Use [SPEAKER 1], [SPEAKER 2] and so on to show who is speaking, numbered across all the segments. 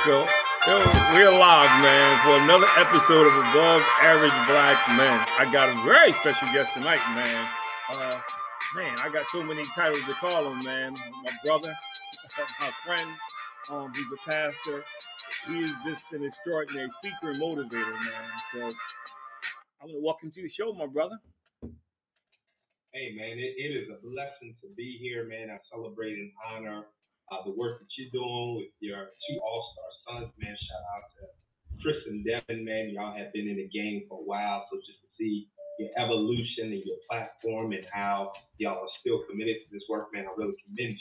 [SPEAKER 1] So, we're live, man, for another episode of Above Average Black Men. I got a very special guest tonight, man. I got so many titles to call him, man. My brother, my friend, he's a pastor. He is just an extraordinary speaker and motivator, man. So, I'm going to welcome to the show, my brother.
[SPEAKER 2] Hey, man, it is a blessing to be here, man. I celebrate and honor the work that you're doing with your two all-star sons, man. Shout out to Chris and Devin, man. Y'all have been in the game for a while, so just to see your evolution and your platform and how y'all are still committed to this work, man, I really commend you.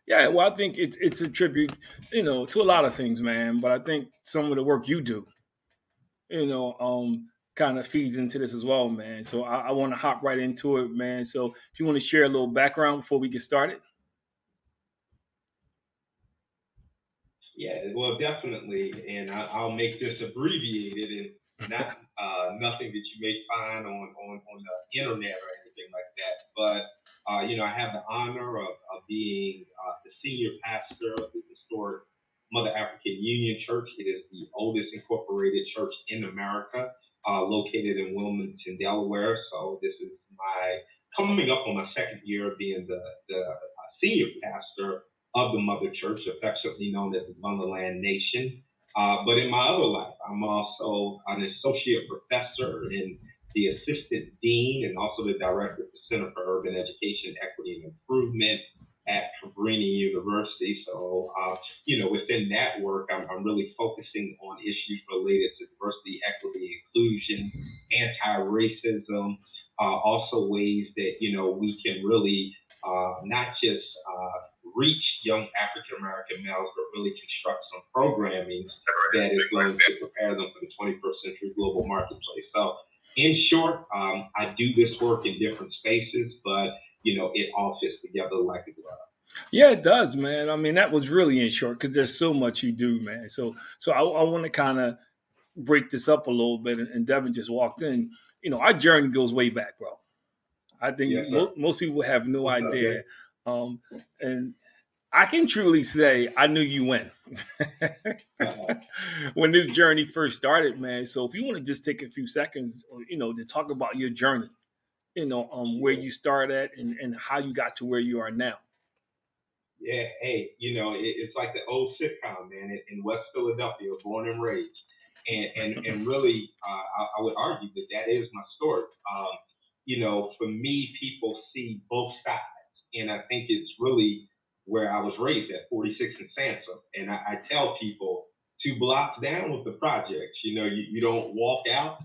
[SPEAKER 1] Yeah, well, I think it's a tribute, to a lot of things, man. But I think some of the work you do, kind of feeds into this as well, man. So I want to hop right into it, man. So if you want to share a little background before we get started.
[SPEAKER 2] Yeah, well, definitely, and I'll make this abbreviated and not nothing that you may find on the internet or anything like that. But I have the honor of being the senior pastor of the historic Mother African Union Church. It is the oldest incorporated church in America, located in Wilmington, Delaware. So this is coming up on my second year of being the senior pastor of the Mother Church, affectionately known as the Motherland Nation. But in my other life, I'm also an associate professor and the assistant dean and also the director of the Center for Urban Education, Equity, and Improvement at Cabrini University. So, within that work, I'm really focusing on issues related to diversity, equity, inclusion, anti-racism, also ways that, we can really not just reach young African-American males, but really construct some programming that is going to prepare them for the 21st century global marketplace. So in short, I do this work in different spaces, but, it all fits together like a glove.
[SPEAKER 1] Yeah, it does, man. I mean, that was really in short because there's so much you do, man. So I want to kind of break this up a little bit. And Devin just walked in. Our journey goes way back, bro. I think most people have no idea. And I can truly say I knew you when this journey first started, man. So if you want to just take a few seconds, to talk about your journey, where you started and how you got to where you are now.
[SPEAKER 2] Yeah, hey, it's like the old sitcom, man, in West Philadelphia, born and raised. And really, I would argue that is my story. For me, people see both sides. And I think it's really where I was raised at 46 and Sansom. And I tell people 2 blocks down with the projects, you don't walk out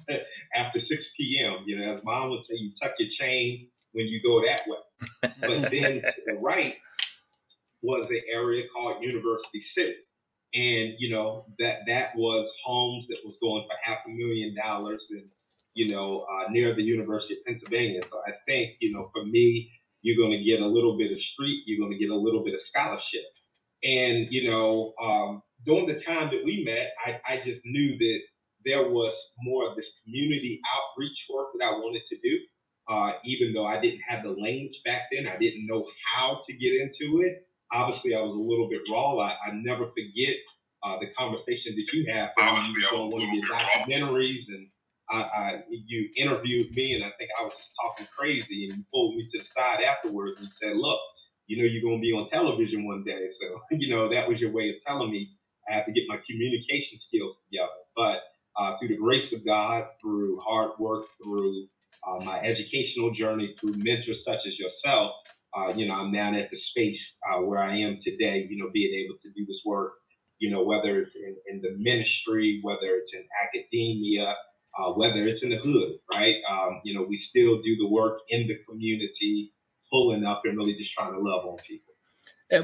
[SPEAKER 2] after 6 p.m. As mom would say, you tuck your chain when you go that way. But then to the right was an area called University City. And, that was homes that was going for $500,000 and, near the University of Pennsylvania. So I think, for me, you're going to get a little bit of street, you're going to get a little bit of scholarship. And, during the time that we met, I just knew that there was more of this community outreach work that I wanted to do. Even though I didn't have the language back then, I didn't know how to get into it. Obviously, I was a little bit raw. I never forget the conversation that you had when you were on one of your documentaries and you interviewed me, and I think I was just talking crazy, and you pulled me to the side afterwards and said, look, you're going to be on television one day. So, that was your way of telling me I have to get my communication skills together. But through the grace of God, through hard work, through my educational journey, through mentors such as yourself, I'm now at the space where I am today, being able to do this work, whether it's in the ministry, whether it's in academia, whether it's in the hood, right? We still do the work in the community, pulling up and really just trying to love on people.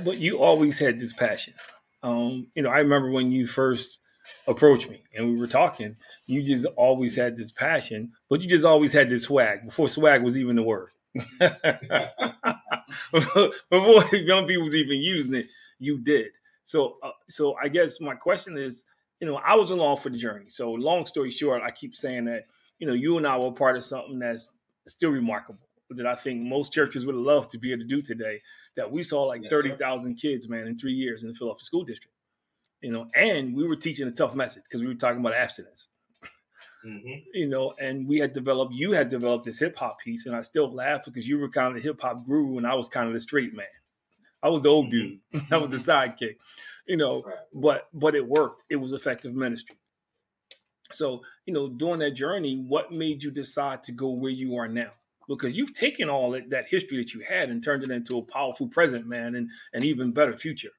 [SPEAKER 1] But you always had this passion. I remember when you first approached me and we were talking, you just always had this passion, but you just always had this swag before swag was even the word. Before young people was even using it, you did. So I guess my question is, I was along for the journey. So long story short, I keep saying that, you and I were part of something that's still remarkable that I think most churches would love to be able to do today, that we saw like 30,000 kids, man, in 3 years in the Philadelphia school district. and we were teaching a tough message because we were talking about abstinence. And you had developed this hip hop piece, and I still laugh because you were kind of the hip hop guru and I was kind of the straight man. I was the old dude. I was the sidekick, but it worked. It was effective ministry. So, during that journey, what made you decide to go where you are now? Because you've taken all that history that you had and turned it into a powerful present, man, and an even better future.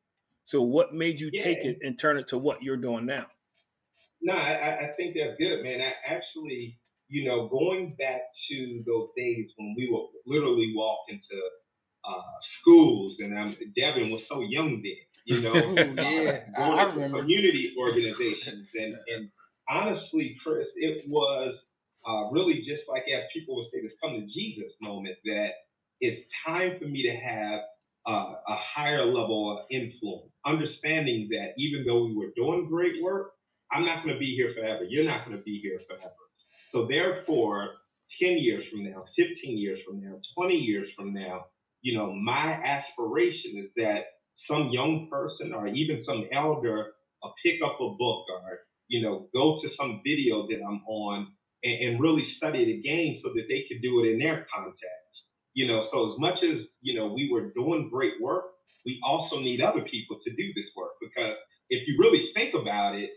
[SPEAKER 1] So what made you take it and turn it to what you're doing now?
[SPEAKER 2] No, I think that's good, man. I actually, going back to those days when we would literally walk into schools, and Devin was so young then, going to community organizations, and honestly, Chris, it was really just like, as people would say, this come to Jesus moment, that it's time for me to have a higher level of influence, understanding that even though we were doing great work, I'm not going to be here forever. You're not going to be here forever. So therefore, 10 years from now, 15 years from now, 20 years from now, my aspiration is that some young person or even some elder will pick up a book or, go to some video that I'm on and really study it again so that they could do it in their context. So as much as, we were doing great work, we also need other people to do this work, because if you really think about it,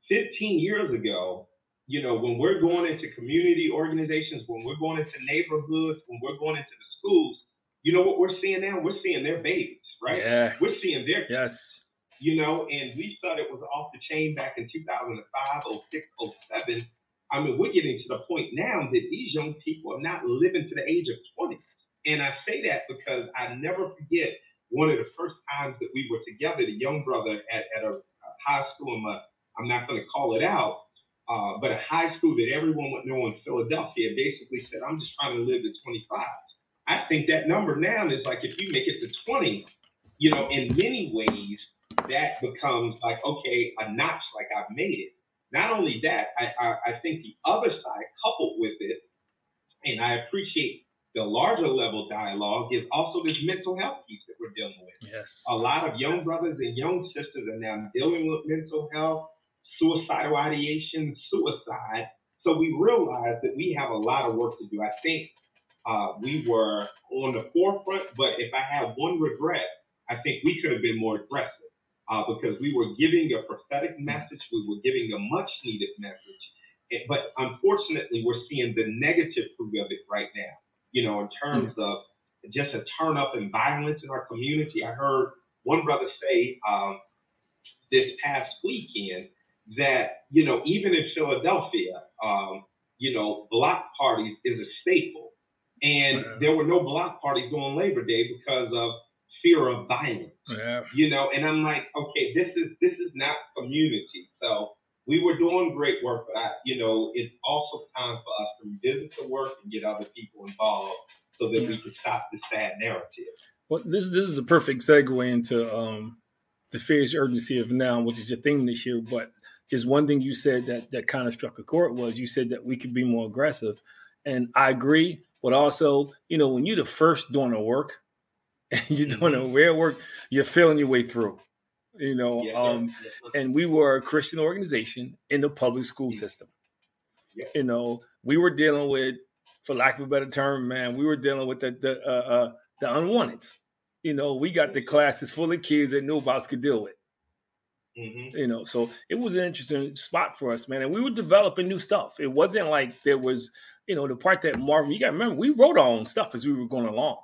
[SPEAKER 2] 15 years ago, when we're going into community organizations, when we're going into neighborhoods, when we're going into the schools, what we're seeing now? We're seeing their babies, right? Yeah. We're seeing their kids, and we thought it was off the chain back in 2005, 06, 07. I mean, we're getting to the point now that these young people are not living to the age of 20. And I say that because I never forget one of the first times that we were together, the young brother at a high school, I'm not going to call it out, but a high school that everyone would know in Philadelphia, basically said, I'm just trying to live to 25. I think that number now is like, if you make it to 20, in many ways, that becomes like, okay, a notch, like I've made it. Not only that, I think the other side coupled with it, and I appreciate the larger level dialogue, is also this mental health piece that we're dealing with.
[SPEAKER 1] Yes.
[SPEAKER 2] A lot of young brothers and young sisters are now dealing with mental health, suicidal ideation, suicide. So we realize that we have a lot of work to do. I think we were on the forefront, but if I have one regret, I think we could have been more aggressive because we were giving a prophetic message. We were giving a much needed message. But unfortunately, we're seeing the negative fruit of it right now, in terms of just a turn up in violence in our community. I heard one brother say this past weekend that, even in Philadelphia, block parties is a staple. And there were no block parties on Labor Day because of fear of violence. Yeah. And I'm like, okay, this is not community. So we were doing great work, but it's also time for us to revisit the work and get other people involved so that we can stop the sad narrative.
[SPEAKER 1] Well, this is a perfect segue into the fierce urgency of now, which is your theme this year. But just one thing you said that kind of struck a chord was you said that we could be more aggressive. And I agree. But also, when you're the first doing the work and you're doing the real work, you're feeling your way through. And we were a Christian organization in the public school system. Yeah. We were dealing with, for lack of a better term, man, we were dealing with the unwanted. We got the classes full of kids that nobody else could deal with. Mm-hmm. So it was an interesting spot for us, man. And we were developing new stuff. It wasn't like there was, the part that Marvin, you got to remember, we wrote our own stuff as we were going along.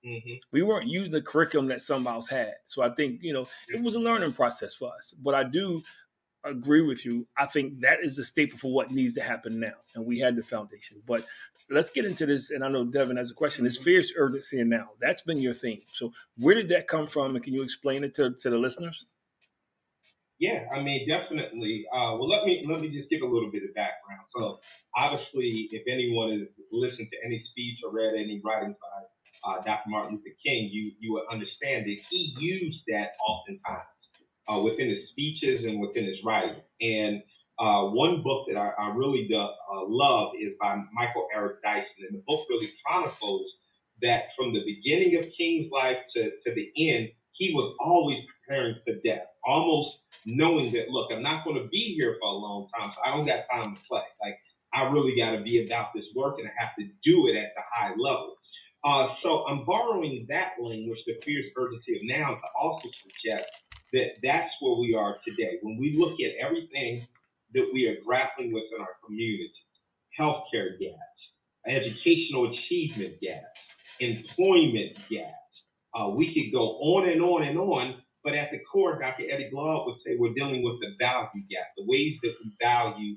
[SPEAKER 1] Mm-hmm. We weren't using the curriculum that somebody else had. So I think, it was a learning process for us. But I do agree with you. I think that is the staple for what needs to happen now. And we had the foundation. But let's get into this. And I know Devin has a question. It's fierce urgency now. That's been your theme. So where did that come from? And can you explain it to the listeners?
[SPEAKER 2] Yeah, I mean, definitely. Well, let me just give a little bit of background. So obviously, if anyone has listened to any speech or read any writings by Dr. Martin Luther King, you would understand that he used that oftentimes within his speeches and within his writing. And one book that I really love is by Michael Eric Dyson. And the book really chronicles that from the beginning of King's life to the end, he was always preparing for death, almost knowing that, look, I'm not going to be here for a long time, so I don't got time to play. Like, I really got to be about this work, and I have to do it at the high level. So I'm borrowing that language, the fierce urgency of now, to also suggest that that's where we are today. When we look at everything that we are grappling with in our community, healthcare gaps, educational achievement gaps, employment gaps, we could go on and on and on, but at the core, Dr. Eddie Glaude would say we're dealing with the value gap, the ways that we value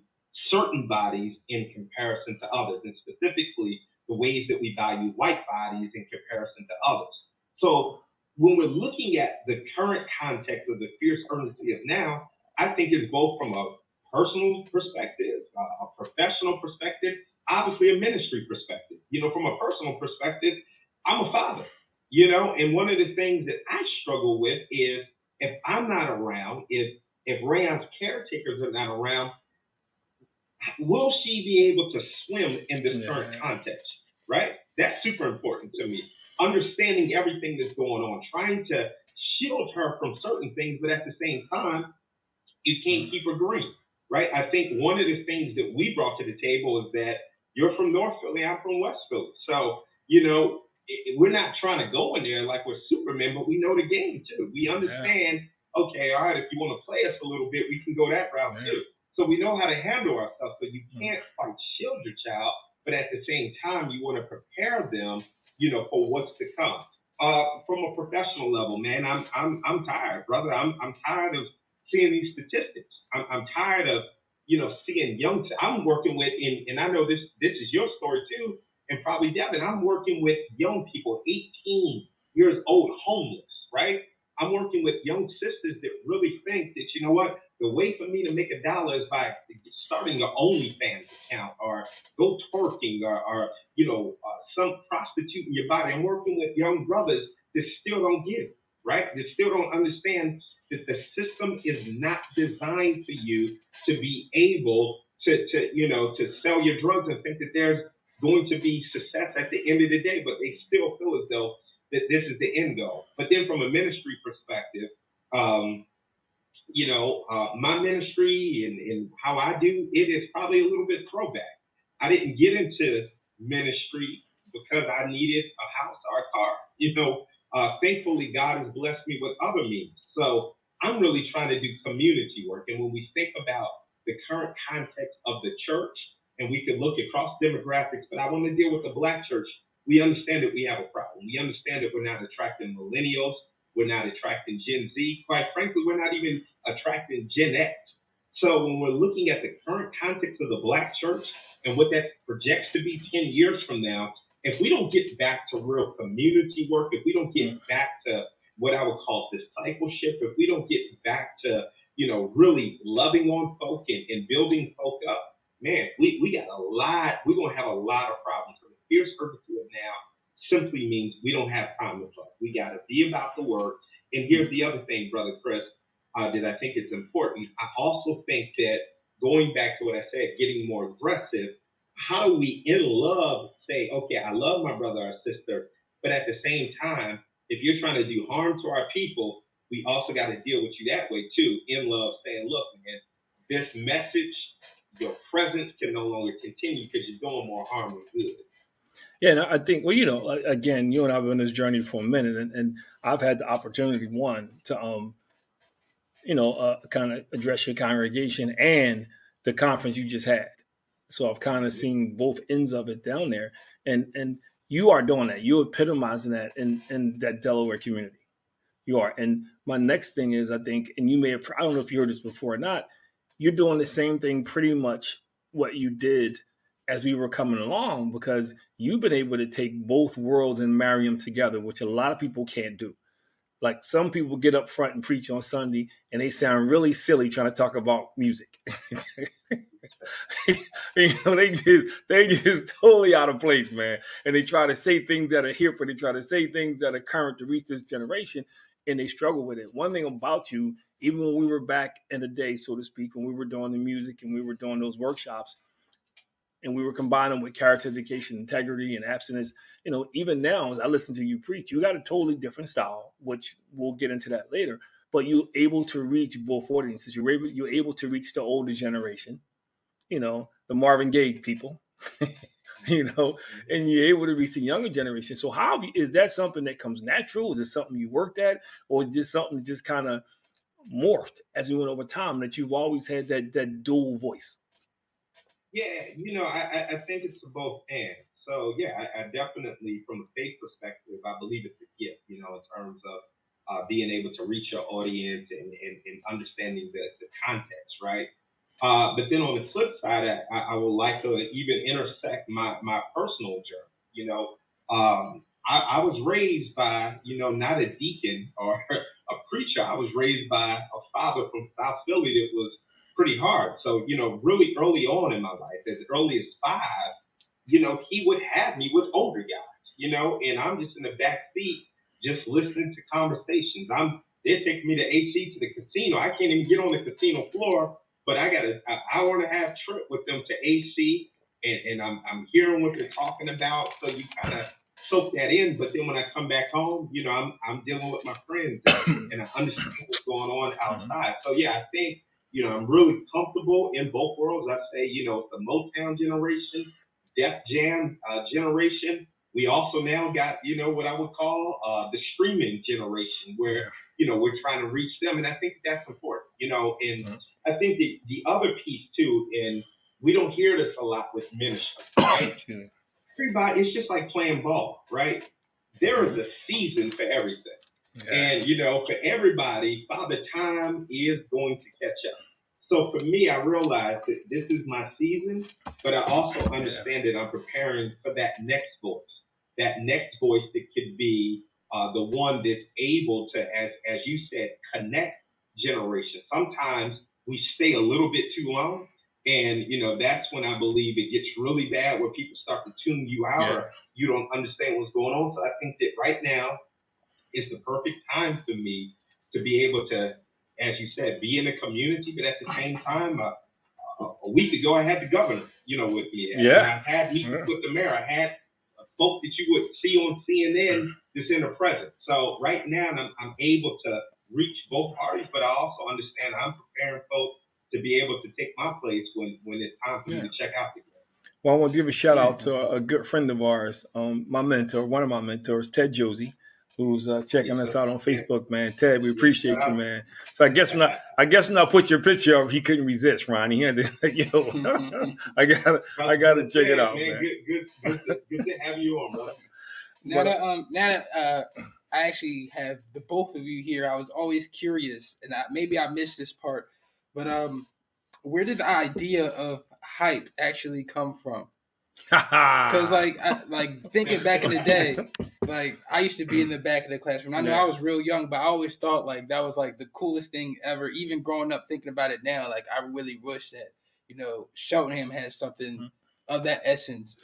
[SPEAKER 2] certain bodies in comparison to others, and specifically the ways that we value white bodies in comparison to others. So when we're looking at the current context of the fierce urgency of now, I think it's both from a personal perspective, a professional perspective, obviously a ministry perspective. From a personal perspective, I'm a father, and one of the things that I struggle with is if I'm not around, if Rayon's caretakers are not around, will she be able to swim in this current context, right? That's super important to me. Understanding everything that's going on, trying to shield her from certain things, but at the same time, you can't keep her green, right? I think one of the things that we brought to the table is that you're from North Philly, I'm from West Philly. So, we're not trying to go in there like we're Superman, but we know the game too. We understand, okay, all right, if you want to play us a little bit, we can go that route too. So we know how to handle ourselves, but you can't quite shield your child, but at the same time, you want to prepare them, for what's to come. From a professional level, man, I'm tired, brother. I'm tired of seeing these statistics. I'm tired of, seeing young. I'm working with, and I know this is your story too, and probably Devin. I'm working with young people, 18 years old, homeless, right? I'm working with young sisters that really think that, you know what, the way for me to make $1 is by starting an OnlyFans account or go twerking or some prostituting your body. I'm working with young brothers that still don't get it, right? That still don't understand that the system is not designed for you to be able to sell your drugs and think that there's going to be success at the end of the day, but they still feel as though that this is the end goal. But then from a ministry perspective, my ministry and how I do it is probably a little bit throwback. I didn't get into ministry because I needed a house or a car. Thankfully, God has blessed me with other means. So I'm really trying to do community work. And when we think about the current context of the church, and we can look across demographics, but I want to deal with the Black church. We understand that we have a problem. We understand that we're not attracting millennials. We're not attracting Gen Z. Quite frankly, we're not even attracting Gen X. So when we're looking at the current context of the Black church and what that projects to be 10 years from now, if we don't get back to real community work, if we don't get back to what I would call discipleship, if we don't get back to, really loving on folk and building folk up, man, we got a lot, we're going to have a lot of problems. So the fierce urgency of now simply means we don't have time to play. We got to be about the work. And here's the other thing, Brother Chris, that I think is important. I also think that going back to what I said, getting more aggressive, how do we in love say, okay, I love my brother or sister, but at the same time, if you're trying to do harm to our people, we also got to deal with you that way too, in love, saying, look, man, this message, your presence can no longer continue because you're doing more harm than good.
[SPEAKER 1] Yeah, and I think, again, you and I have been on this journey for a minute, and I've had the opportunity, to, kind of address your congregation and the conference you just had. So I've kind of seen both ends of it down there, and you are doing that. You're epitomizing that in that Delaware community. You are. And my next thing is, I think, and you may have, I don't know if you heard this before or not, you're doing the same thing pretty much what you did as we were coming along, because you've been able to take both worlds and marry them together, which a lot of people can't do. Like, some people get up front and preach on Sunday and they sound really silly trying to talk about music. They just totally out of place, man. And they try to say things that are hip, or they try to say things that are current to reach this generation, and they struggle with it. One thing about you, even when we were back in the day, so to speak, when we were doing the music and we were doing those workshops, and we were combining with character education, integrity, and abstinence, even now, as I listen to you preach, you got a totally different style, which we'll get into that later. but you're able to reach both audiences. You're able to reach the older generation, the Marvin Gaye people, and you're able to reach the younger generation. So is that something that comes natural? Is it something you worked at, or is this something just kind of morphed as you went over time, that you've always had that dual voice?
[SPEAKER 2] Yeah, I think it's a both and. So yeah, I definitely, from a faith perspective, I believe it's a gift, in terms of being able to reach your audience and understanding the context, right? But then on the flip side, I would like to even intersect my personal journey. I was raised by, not a deacon or a preacher. I was raised by a father from South Philly that was pretty hard. So, really early on in my life, as early as 5, he would have me with older guys, and I'm just in the back seat, just listening to conversations. They're taking me to AC to the casino. I can't even get on the casino floor, but I got an hour and a half trip with them to AC, and I'm hearing what they're talking about. So you kind of soak that in. But then when I come back home, I'm dealing with my friends and I understand what's going on outside. So yeah, I think, I'm really comfortable in both worlds. I say, the Motown generation, Def Jam generation. We also now got, what I would call the streaming generation, where, we're trying to reach them. And I think that's important, and I think the other piece too, and we don't hear this a lot with ministry, right? Everybody, it's just like playing ball, right? There is a season for everything. Yeah. And, for everybody, Father Time is going to catch up. So for me, I realized that this is my season, but I also understand that I'm preparing for that next voice that could be the one that's able to, as you said, connect generations. Sometimes we stay a little bit too long, and that's when I believe it gets really bad, where people start to tune you out or you don't understand what's going on. So I think that right now is the perfect time for me to be able to, as you said, be in the community, but at the same time, a week ago I had the governor, with me. And I had meetings with the mayor. I had folks that you would see on CNN just in the present. So right now I'm able to reach both parties, but I also understand I'm preparing folks to be able to take my place when it's time for me to check out the game.
[SPEAKER 1] Well, I want to give a shout out to a good friend of ours, my mentor, one of my mentors, Ted Josie, who's checking us out on Facebook, man. Ted, we appreciate you, man. So I guess when I put your picture up, he couldn't resist, Ron. He had to, I gotta check it out, man.
[SPEAKER 2] Good to have you on, brother.
[SPEAKER 3] Now that I actually have the both of you here, I was always curious, and maybe I missed this part, but where did the idea of hype actually come from? Because thinking back in the day, I used to be in the back of the classroom. I know I was real young, but I always thought that was the coolest thing ever. Even growing up, thinking about it now, I really wish that Cheltenham had something of that essence.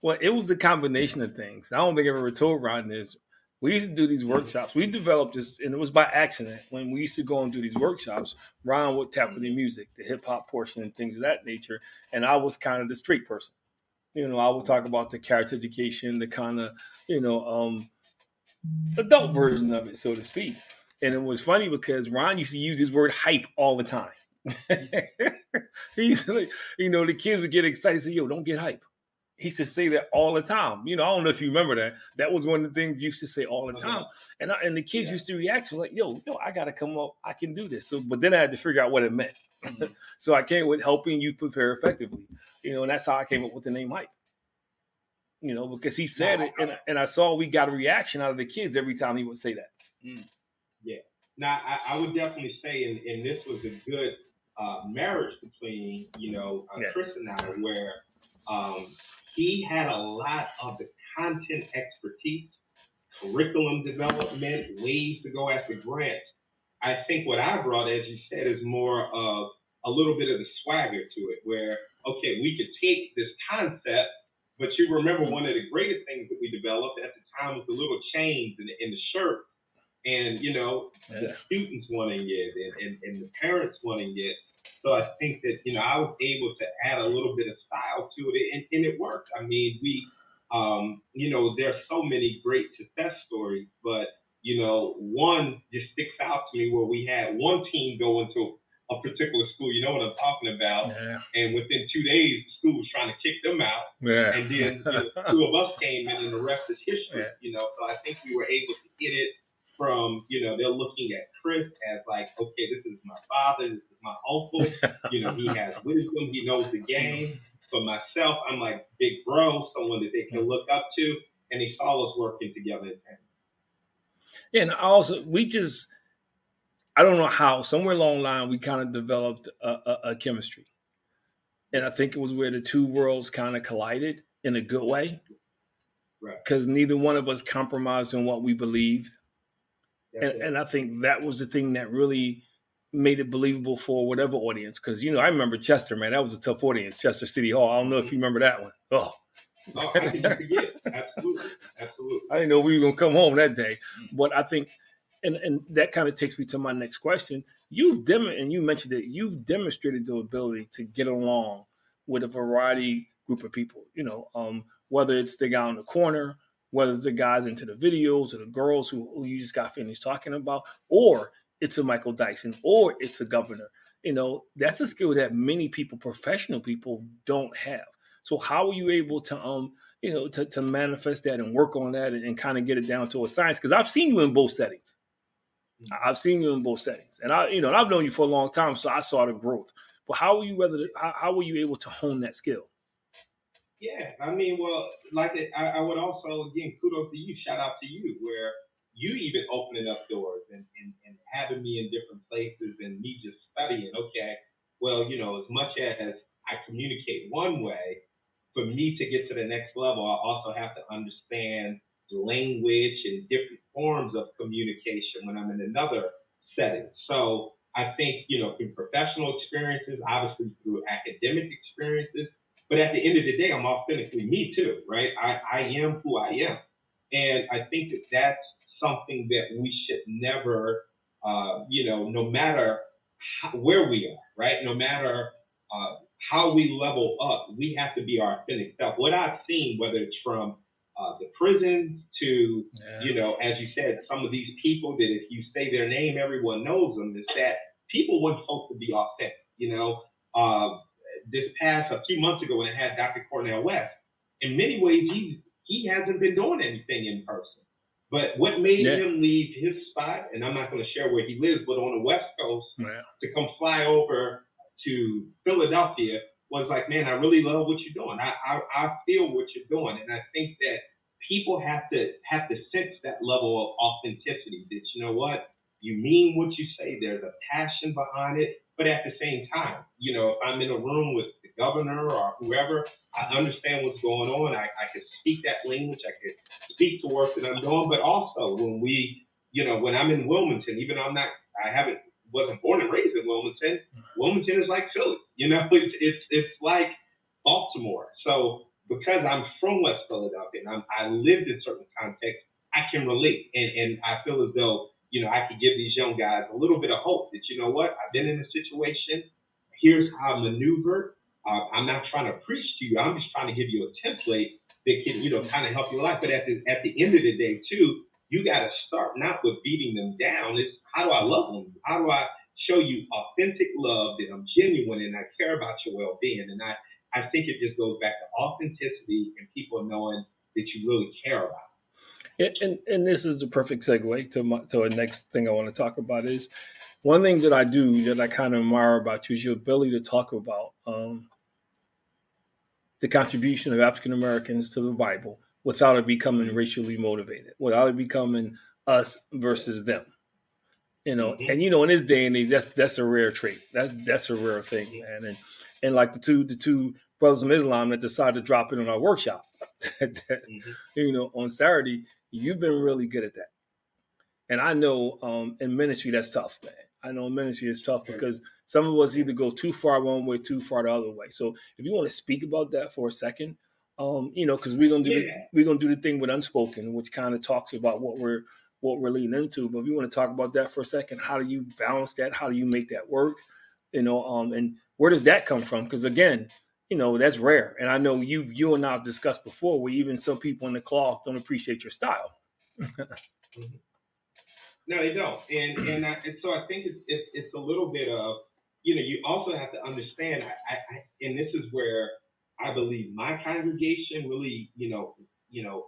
[SPEAKER 1] Well, it was a combination of things. I don't think I've ever told Ron this. We used to do these workshops. We developed this, and it was by accident. When we used to go and do these workshops, Ron would tap with the music, the hip-hop portion and things of that nature, and I was kind of the street person. I would talk about the character education, the kind of, adult version of it, so to speak. And it was funny because Ron used to use this word hype all the time. He used to, the kids would get excited and say, yo, don't get hype. He used to say that all the time. I don't know if you remember that. That was one of the things you used to say all the time. And the kids used to react to yo, I got to come up. I can do this. So, but then I had to figure out what it meant. So I came with helping you prepare effectively. And that's how I came up with the name hype. Because he said it, and I saw we got a reaction out of the kids every time he would say that.
[SPEAKER 2] Yeah. Now, I would definitely say, and this was a good marriage between, Chris and I, where he had a lot of the content expertise, curriculum development, ways to go after grants. I think what I brought, as you said, is more of a little bit of the swagger to it, where, okay, we could take this concept, but you remember one of the greatest things that we developed at the time was the little chains in the shirt. And, the students wanting it and the parents wanting it. So I think that, I was able to add a little bit of style to it, and it worked. I mean, we, there's so many great success stories, but, one just sticks out to me where we had one team go into a particular school, you know what I'm talking about, and within 2 days, the school was trying to kick them out, and then 2 of us came in, and the rest is history, so I think we were able to get it from, they're looking at Chris as like, okay, this is my father, this is my uncle, he has wisdom, he knows the game. For myself, I'm like big bro, someone that they can look up to, and they saw us working together.
[SPEAKER 1] And also, I don't know how, somewhere along the line, we kind of developed a chemistry. And I think it was where the two worlds kind of collided in a good way.
[SPEAKER 2] Right.
[SPEAKER 1] Because neither one of us compromised on what we believed. And I think that was the thing that really made it believable for whatever audience. Because, I remember Chester, man. That was a tough audience, Chester City Hall. I don't know if you remember that one.
[SPEAKER 2] Oh, I didn't forget. Absolutely.
[SPEAKER 1] I didn't know we were going to come home that day. But I think, and that kind of takes me to my next question. And you mentioned it, you've demonstrated the ability to get along with a variety group of people, whether it's the guy on the corner, whether it's the guys into the videos or the girls who you just got finished talking about, or it's a Michael Dyson, or it's a governor. That's a skill that many people, professional people, don't have. So how are you able to, to manifest that and work on that and kind of get it down to a science? Because I've seen you in both settings. And I've known you for a long time, so I saw the growth. But how were you able to hone that skill?
[SPEAKER 2] Yeah, I mean, well, I would also, again, kudos to you, shout out to you, where you even opening up doors and having me in different places and me just studying, okay, well, as much as I communicate one way, for me to get to the next level, I also have to understand language and different forms of communication when I'm in another setting. So I think, through professional experiences, obviously through academic experiences, but at the end of the day, I'm authentically me too, right? I am who I am. And I think that that's something that we should never, no matter where we are, right? No matter how we level up, we have to be our authentic self. What I've seen, whether it's from the prisons to, as you said, some of these people that if you say their name, everyone knows them, is that people want folks to be authentic. This past a few months ago when I had Dr. Cornell West, in many ways, he hasn't been doing anything in person. But what made him leave his spot, and I'm not going to share where he lives, but on the West Coast, to come fly over to Philadelphia was like, man, I really love what you're doing. I feel what you're doing. And I think that people have to sense that level of authenticity, that, you mean what you say, there's a passion behind it. But at the same time, if I'm in a room with the governor or whoever, I understand what's going on. I can speak that language. I can speak the work that I'm doing. But also when when I'm in Wilmington, even though wasn't born and raised in Wilmington, Wilmington is like Philly. It's like Baltimore. So because I'm from West Philadelphia and I lived in certain contexts, I can relate. And I feel as though, I could give these young guys a little bit of hope that, I've been in a situation. Here's how I maneuvered. I'm not trying to preach to you. I'm just trying to give you a template that can, kind of help your life. But at the end of the day, too, you got to start not with beating them down. It's how do I love them? How do I show you authentic love, that I'm genuine and I care about your well-being? And I think it just goes back to authenticity and people knowing that you really care about.
[SPEAKER 1] And this is the perfect segue to the next thing I want to talk about is one thing that I do that I kind of admire about you is your ability to talk about the contribution of African Americans to the Bible without it becoming racially motivated, without it becoming us versus them. And in this day and age, that's a rare trait. That's a rare thing, man. And like the two brothers from Islam that decided to drop it on our workshop, on Saturday, you've been really good at that. And I know in ministry, that's tough, man. I know in ministry it's tough because some of us either go too far one way, too far the other way. So if you want to speak about that for a second, because we're gonna do the thing with Unspoken, which kind of talks about what we're leading into. But if you want to talk about that for a second, how do you balance that? How do you make that work? And where does that come from? Because again, that's rare. And I know you and I have discussed before where even some people in the cloth don't appreciate your style.
[SPEAKER 2] No, they don't. And so I think it's a little bit of, you also have to understand, and this is where I believe my congregation really,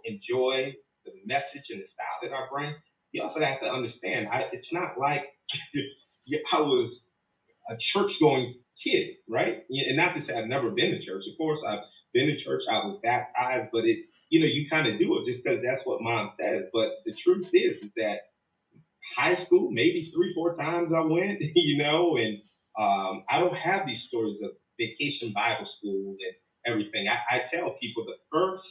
[SPEAKER 2] enjoy the message and the style that I bring. You also have to understand, it's not like I was a church-going kid, right? And not to say I've never been to church. Of course, I've been to church. I was baptized, but you kind of do it just because that's what mom says. But the truth is that high school, maybe 3-4 times I went, and I don't have these stories of vacation Bible school and everything. I tell people the first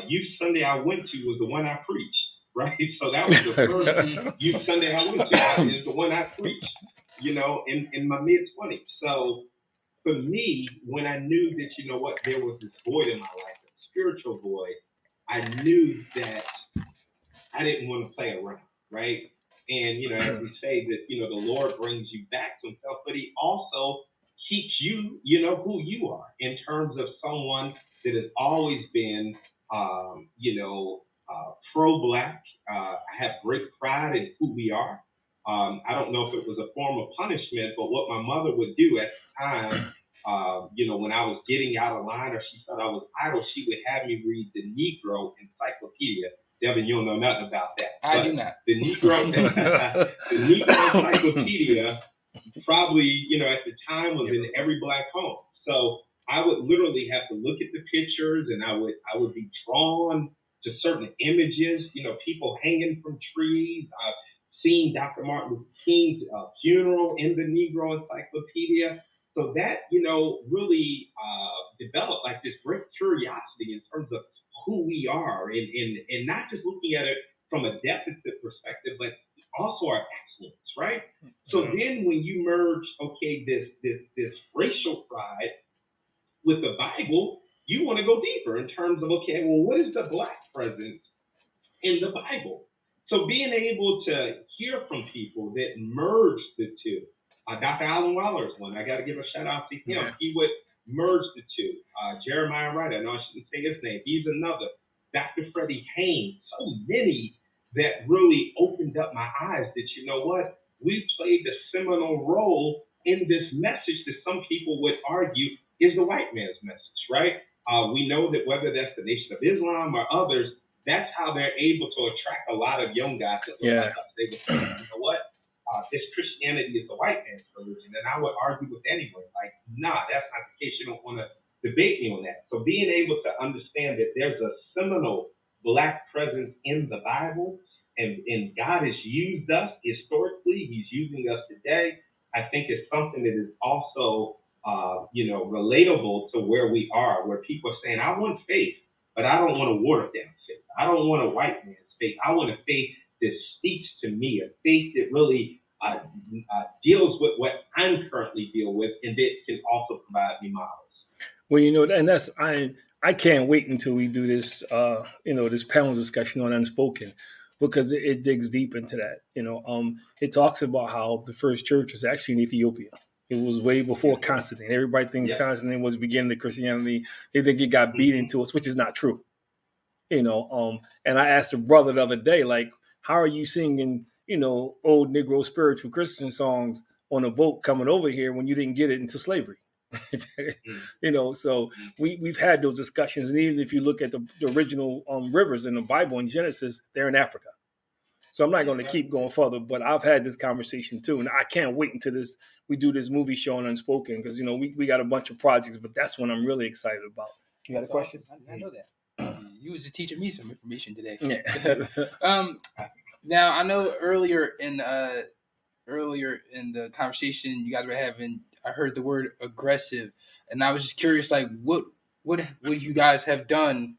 [SPEAKER 2] youth Sunday I went to was the one I preached, right? So that was the first youth Sunday I went to is the one I preached, in my mid-20s. So for me, when I knew that, there was this void in my life, a spiritual void, I knew that I didn't want to play around, right? And, as we say that, the Lord brings you back to himself, but he also keeps you, who you are in terms of someone that has always been, pro-Black. I have great pride in who we are. I don't know if it was a form of punishment, but what my mother would do at the time, when I was getting out of line or she thought I was idle, she would have me read the Negro Encyclopedia. Devin, you don't know nothing about that.
[SPEAKER 3] I do not.
[SPEAKER 2] The Negro, the Negro Encyclopedia probably, at the time was in every Black home. So I would literally have to look at the pictures and I would be drawn to certain images, people hanging from trees. I've seen Dr. Martin Luther King's funeral in the Negro Encyclopedia. So that, really developed like this great curiosity in terms of who we are and not just looking at it from a deficit perspective, but also our excellence, right? So then when you merge, this racial pride with the Bible, you want to go deeper in terms of, what is the Black presence in the Bible? So being able to hear from people that merge the two, Dr. Alan Weller's one, I got to give a shout out to him. Yeah. He would merge the two. Jeremiah Wright, I know I shouldn't say his name. He's another. Dr. Freddie Haynes, so many that really opened up my eyes that, we played the seminal role in this message that some people would argue is the white man's message, right? We know that whether that's the Nation of Islam or others, that's how they're able to attract a lot of young guys that look like us. They would say, this Christianity is the white man's religion. And I would argue with anyone, like, nah, that's not the case. You don't want to debate me on that. So being able to understand that there's a seminal Black presence in the Bible and God has used us historically, he's using us today, I think is something that is also, relatable to where we are, where people are saying, I want faith, but I don't want a watered down faith. I don't want a white man's faith. I want a faith that speaks to me, a faith that really deals with what I'm currently dealing with and that can also provide me models.
[SPEAKER 1] Well, and that's, I can't wait until we do this, this panel discussion on unspoken, because it digs deep into that. It talks about how the first church was actually in Ethiopia. It was way before Constantine. Everybody thinks Constantine was beginning the Christianity. They think it got beat into us, which is not true. And I asked a brother the other day, like, how are you singing, old Negro spiritual Christian songs on a boat coming over here when you didn't get it until slavery? So we've had those discussions. And even if you look at the original rivers in the Bible in Genesis, they're in Africa. So I'm not going to keep going further, but I've had this conversation too. And I can't wait until we do this movie show on Unspoken, because, we got a bunch of projects, but that's one I'm really excited about. You got a question?
[SPEAKER 3] I know that. You was just teaching me some information today.
[SPEAKER 1] Yeah.
[SPEAKER 3] Now, I know earlier in the conversation you guys were having, I heard the word aggressive, and I was just curious, like, what you guys have done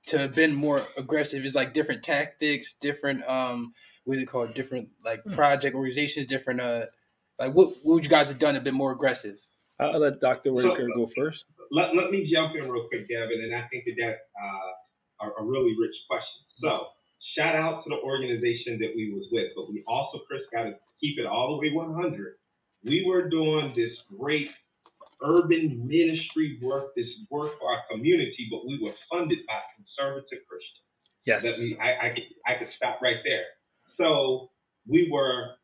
[SPEAKER 3] to have been more aggressive? Is like different tactics, different what is it called? Different like project organizations, different like what would you guys have done a bit more aggressive?
[SPEAKER 1] I'll let Dr. Whitaker go first.
[SPEAKER 2] Let me jump in real quick, Devin, and I think that's a really rich question. So shout out to the organization that we was with, but we also, Chris, got to keep it all the way 100. We were doing this great urban ministry work, this work for our community, but we were funded by conservative Christians.
[SPEAKER 1] Yes.
[SPEAKER 2] I could stop right there. So we were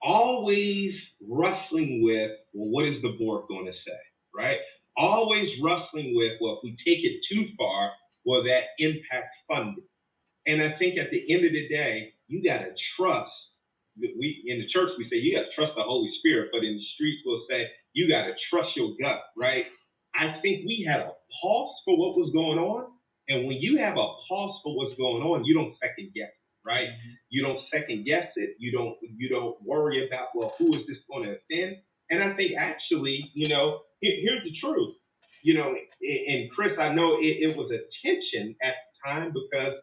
[SPEAKER 2] always wrestling with, well, what is the board going to say, right? Always wrestling with, well, if we take it too far, will that impact funding? And I think at the end of the day, you got to trust. We in the church, we say you got to trust the Holy Spirit, but in the streets, we'll say you got to trust your gut, right? I think we had a pulse for what was going on. And when you have a pulse for what's going on, you don't second guess it, right? You don't second guess it. You don't worry about, well, who is this going to offend? And I think actually, here's the truth. And Chris, I know it was a tension at the time because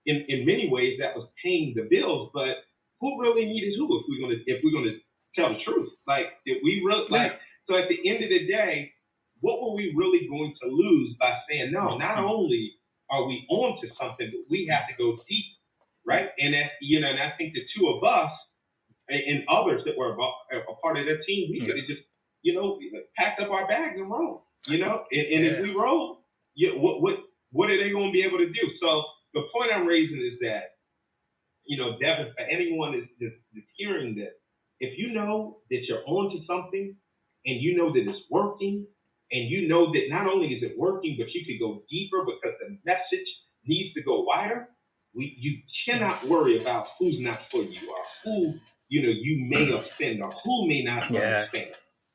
[SPEAKER 2] in many ways that was paying the bills, but who really needed who if we're gonna tell the truth? Like, did we really so at the end of the day, what were we really going to lose by saying no? Not only are we on to something, but we have to go deep, right? And that, and I think the two of us and others that were a part of that team, we could have just, packed up our bags and rolled, and if we roll, what are they going to be able to do? So the point I'm raising is that, Devin, for anyone that's hearing this, if you know that you're onto something and you know that it's working, and you know that not only is it working, but you can go deeper because the message needs to go wider, you cannot worry about who's not for you or who, you may offend or who may not understand.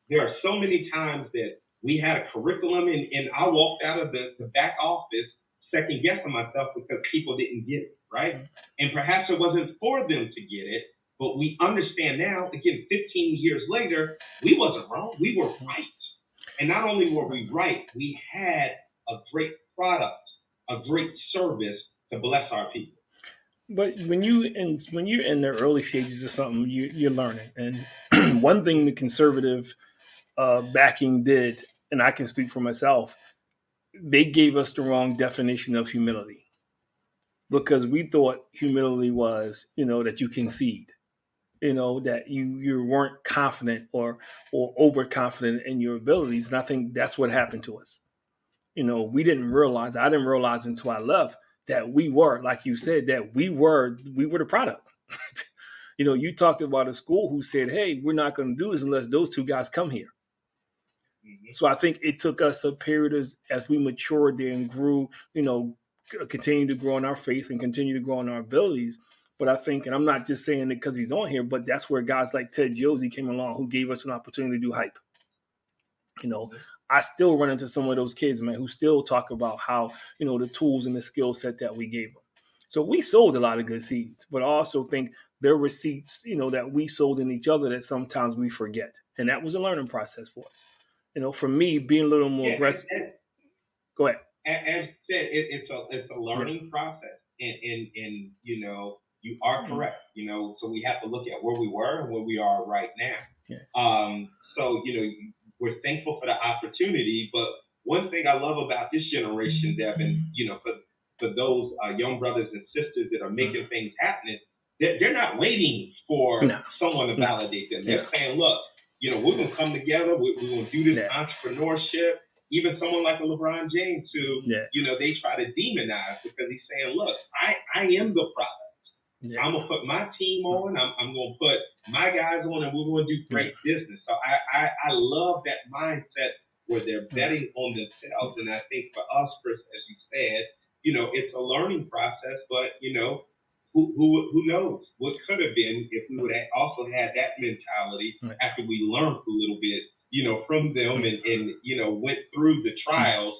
[SPEAKER 2] There are so many times that we had a curriculum and I walked out of the back office second guessing myself because people didn't get it, right? And perhaps it wasn't for them to get it, but we understand now, again, 15 years later, we wasn't wrong, we were right. And not only were we right, we had a great product, a great service to bless our people.
[SPEAKER 1] But when you're in the early stages of something, you're learning. And one thing the conservative backing did, and I can speak for myself, they gave us the wrong definition of humility, because we thought humility was, that you concede, that you weren't confident or overconfident in your abilities. And I think that's what happened to us. I didn't realize until I left that we were, like you said, that we were the product. You talked about a school who said, hey, we're not going to do this unless those two guys come here. So I think it took us a period as we matured there and grew, continue to grow in our faith and continue to grow in our abilities. But I think, and I'm not just saying it because he's on here, but that's where guys like Ted Josie came along who gave us an opportunity to do hype. I still run into some of those kids, man, who still talk about how, the tools and the skill set that we gave them. So we sold a lot of good seeds, but I also think there were seeds, that we sold in each other that sometimes we forget. And that was a learning process for us. For me, being a little more aggressive. Go ahead.
[SPEAKER 2] As you said, it's a learning process, and you are correct. So we have to look at where we were and where we are right now. Yeah. So we're thankful for the opportunity, but one thing I love about this generation, Devin, for those young brothers and sisters that are making things happen, they're not waiting for someone to validate them. They're saying, look, we're going to come together. We're going to do this entrepreneurship. Even someone like a LeBron James who, they try to demonize because he's saying, look, I am the product. Yeah. I'm going to put my team on. I'm going to put my guys on, and we're going to do great business. So I love that mindset where they're betting on themselves. And I think for us, Chris, as you said, it's a learning process, but, who knows what could have been if we would have also had that mentality after we learned a little bit, from them and went through the trials,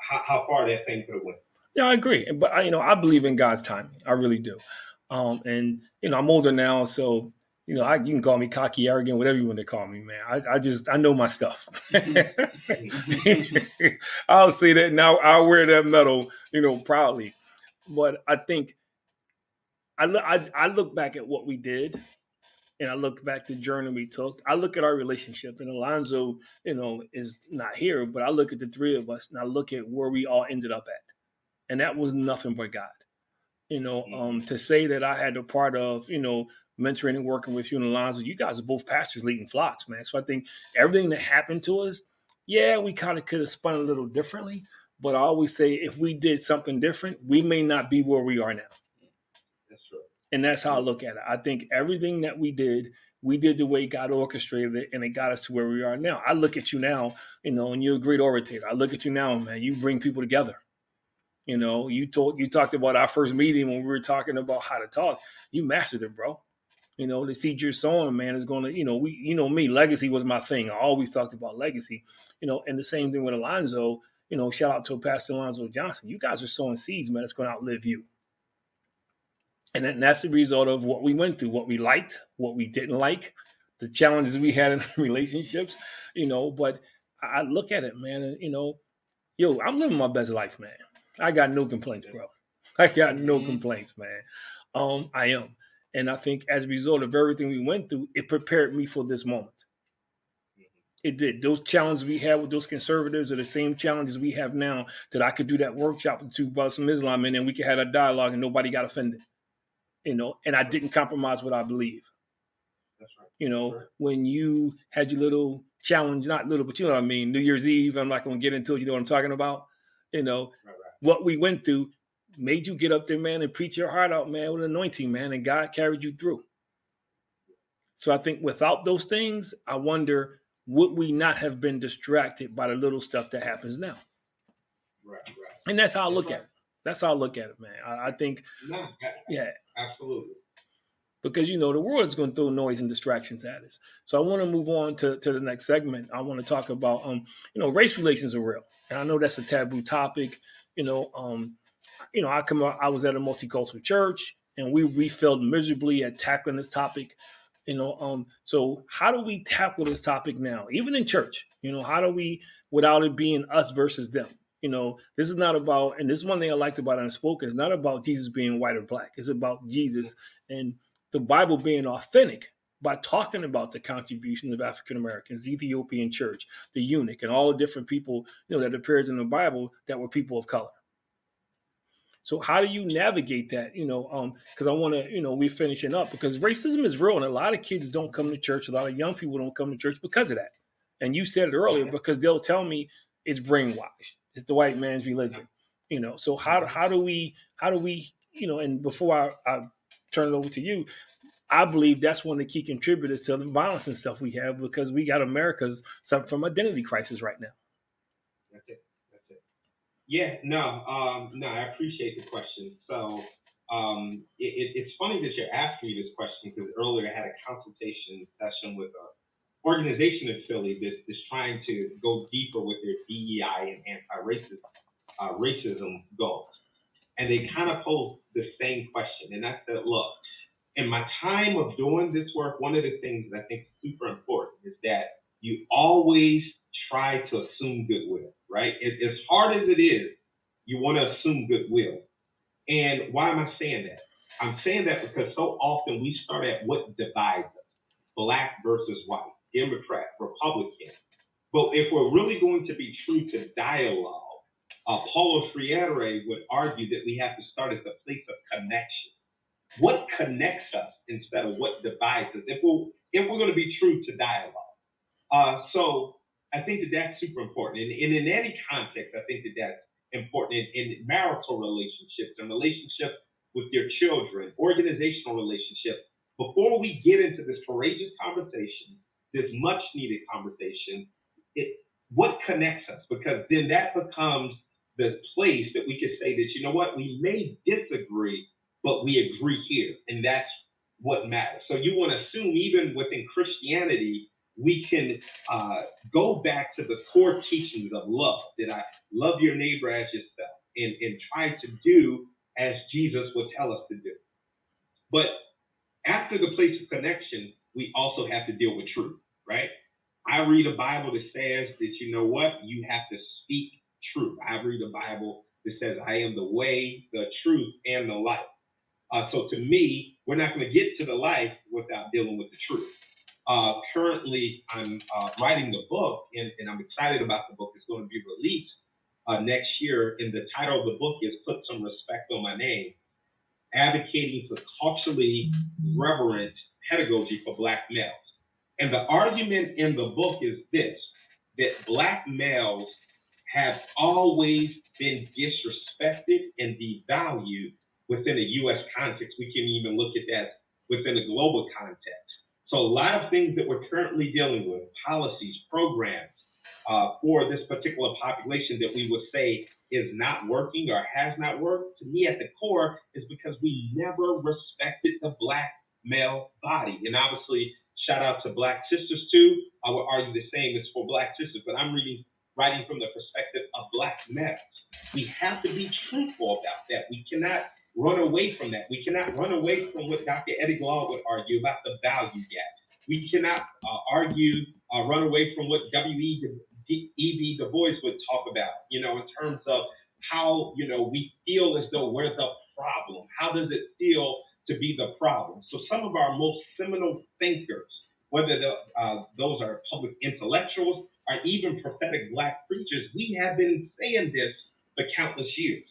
[SPEAKER 2] how far that thing could have went.
[SPEAKER 1] Yeah, I agree. But, I believe in God's timing. I really do. And, I'm older now, so, you can call me cocky, arrogant, whatever you want to call me, man. I know my stuff. I'll say that now. I'll wear that medal, proudly. But I think I look back at what we did, and I look back the journey we took. I look at our relationship, and Alonzo, is not here, but I look at the three of us, and I look at where we all ended up at. And that was nothing but God. To say that I had a part of, mentoring and working with you and Alonzo, you guys are both pastors leading flocks, man. So I think everything that happened to us, we kind of could have spun a little differently. But I always say if we did something different, we may not be where we are now.
[SPEAKER 2] That's true.
[SPEAKER 1] And that's how I look at it. I think everything that we did the way God orchestrated it, and it got us to where we are now. I look at you now, and you're a great orator. I look at you now, man. You bring people together. You talked about our first meeting when we were talking about how to talk. You mastered it, bro. The seed you're sowing, man, is going to, me, legacy was my thing. I always talked about legacy, and the same thing with Alonzo. Shout out to Pastor Alonzo Johnson. You guys are sowing seeds, man. It's going to outlive you. And that's the result of what we went through, what we liked, what we didn't like, the challenges we had in relationships, but I look at it, man, and, I'm living my best life, man. I got no complaints, bro. I got no complaints, man. I am. And I think as a result of everything we went through, it prepared me for this moment. It did. Those challenges we had with those conservatives are the same challenges we have now, that I could do that workshop with two brothers from Islam, and then we could have a dialogue and nobody got offended. And I didn't compromise what I believe.
[SPEAKER 2] That's right.
[SPEAKER 1] When you had your little challenge, not little, but you know what I mean, New Year's Eve, I'm not going to get into it, you know what I'm talking about? Right. What we went through made you get up there, man, and preach your heart out, man, with anointing, man, and God carried you through. So I think without those things, I wonder, would we not have been distracted by the little stuff that happens now?
[SPEAKER 2] Right.
[SPEAKER 1] And that's how I look at it. That's how I look at it, man. I think, yeah.
[SPEAKER 2] Absolutely.
[SPEAKER 1] Because, the world is going to throw noise and distractions at us. So I want to move on to the next segment. I want to talk about, race relations are real. And I know that's a taboo topic. I was at a multicultural church, and we failed miserably at tackling this topic. So how do we tackle this topic now, even in church? How do we, without it being us versus them? This is not about, and this is one thing I liked about Unspoken, it's not about Jesus being white or black. It's about Jesus and the Bible being authentic by talking about the contributions of African Americans, the Ethiopian church, the eunuch, and all the different people, that appeared in the Bible that were people of color. So how do you navigate that? Because I want to, we're finishing up, because racism is real, and a lot of kids don't come to church. A lot of young people don't come to church because of that. And you said it earlier, because they'll tell me it's brainwashed. It's the white man's religion, So how do we, and before I turn it over to you, I believe that's one of the key contributors to the violence and stuff we have, because we got America's suffering from identity crisis right now.
[SPEAKER 2] That's it. Yeah, no, I appreciate the question. So it's funny that you're asking me this question, because earlier I had a consultation session with an organization in Philly that is trying to go deeper with their DEI and racism goals. And they kind of posed the same question. And I said, look, in my time of doing this work, one of the things that I think is super important is that you always try to assume goodwill, right? As hard as it is, you want to assume goodwill. And why am I saying that? I'm saying that because so often we start at what divides us, black versus white, Democrat, Republican. But if we're really going to be true to dialogue, Paulo Freire would argue that we have to start at the place of connection. What connects us instead of what divides us, if we're going to be true to dialogue. So I think that that's super important. And in any context, I think that that's important in marital relationships and relationships with your children, organizational relationships. Before we get into this courageous conversation, this much needed conversation, what connects us? Because then that becomes the place that we could say that, you know what, we may disagree, but we agree here. And that's what matters. So you want to assume even within Christianity, we can go back to the core teachings of love, that I love your neighbor as yourself, and try to do as Jesus would tell us to do. But after the place of connection, we also have to deal with truth, right? I read a Bible that says that, you know what, you have to speak truth. I read a Bible that says I am the way, the truth, and the life. So to me, we're not going to get to the life without dealing with the truth. Currently, I'm writing the book, and I'm excited about the book. It's going to be released next year. And the title of the book is Put Some Respect on My Name, Advocating for Culturally Reverent Pedagogy for Black Males. And the argument in the book is this, that Black males have always been disrespected and devalued within a U.S. context. We can even look at that within a global context. So a lot of things that we're currently dealing with, policies, programs, for this particular population that we would say is not working or has not worked, to me at the core is because we never respected the Black male body. And obviously, shout out to Black sisters too. I would argue the same is for Black sisters, but I'm writing from the perspective of Black males. We have to be truthful about that. We cannot run away from that. We cannot run away from what Dr. Eddie Glaude would argue about the value gap. We cannot run away from what W.E.B. Du Bois would talk about, in terms of how, we feel as though we're the problem. How does it feel to be the problem? So some of our most seminal thinkers, whether those are public intellectuals or even prophetic Black preachers, we have been saying this for countless years.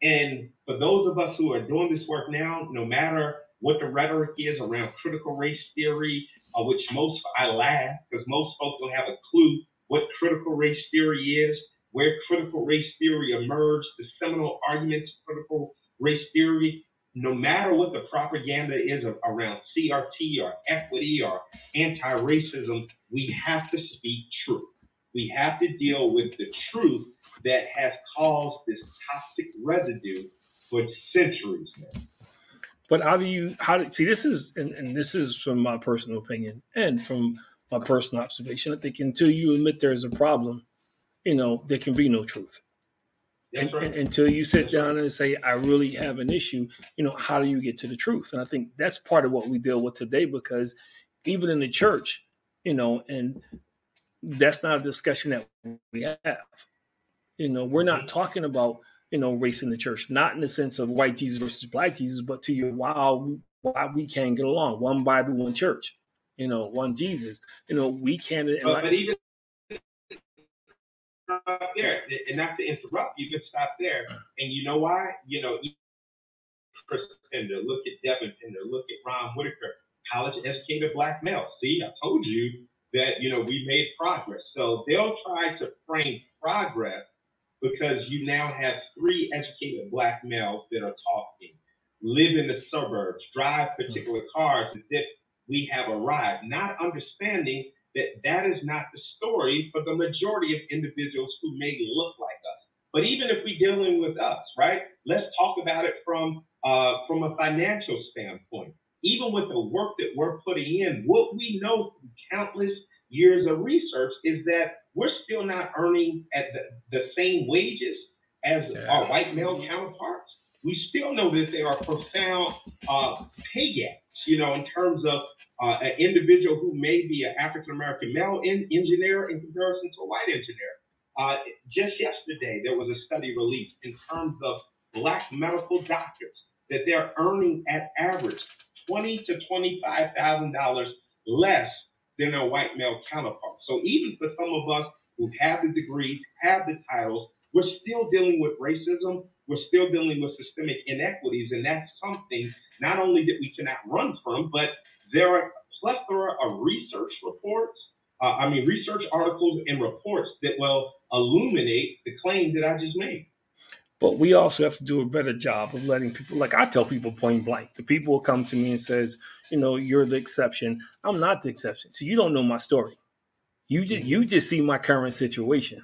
[SPEAKER 2] And for those of us who are doing this work now, no matter what the rhetoric is around critical race theory, which I laugh because most folks don't have a clue what critical race theory is, where critical race theory emerged, the seminal arguments of critical race theory. No matter what the propaganda is around CRT or equity or anti-racism, we have to speak truth. We have to deal with the truth that has caused this toxic residue for centuries now.
[SPEAKER 1] But this is from my personal opinion and from my personal observation. I think until you admit there's a problem, there can be no truth.
[SPEAKER 2] That's right.
[SPEAKER 1] Until you sit down and say, I really have an issue, how do you get to the truth? And I think that's part of what we deal with today, because even in the church, and that's not a discussion that we have. We're not talking about, race in the church, not in the sense of white Jesus versus Black Jesus, but to your why we can't get along. One Bible, one church, one Jesus. We can't.
[SPEAKER 2] But even there, and not to interrupt, you can stop there. And you know why? Chris Pender, look at Devin Pender, look at Ron Whitaker, college-educated Black males. See, I told you that, we made progress. So they'll try to frame progress because you now have 3 educated Black males that are talking, live in the suburbs, drive particular cars as if we have arrived, not understanding that is not the story for the majority of individuals who may look like us. But even if we're dealing with us, right, let's talk about it from a financial standpoint. Even with the work that we're putting in, what we know from countless years of research is that we're still not earning at the same wages as our white male counterparts. We still know that there are profound pay gaps, in terms of an individual who may be an African-American male engineer in comparison to a white engineer. Just yesterday, there was a study released in terms of Black medical doctors that they're earning at average $20,000 to $25,000 less than their white male counterparts. So even for some of us who have the degrees, have the titles, we're still dealing with racism. We're still dealing with systemic inequities. And that's something not only that we cannot run from, but there are a plethora of research articles and reports that will illuminate the claim that I just made.
[SPEAKER 1] But we also have to do a better job of letting people, like I tell people point blank, the people will come to me and says, you're the exception. I'm not the exception. So you don't know my story. You just see my current situation.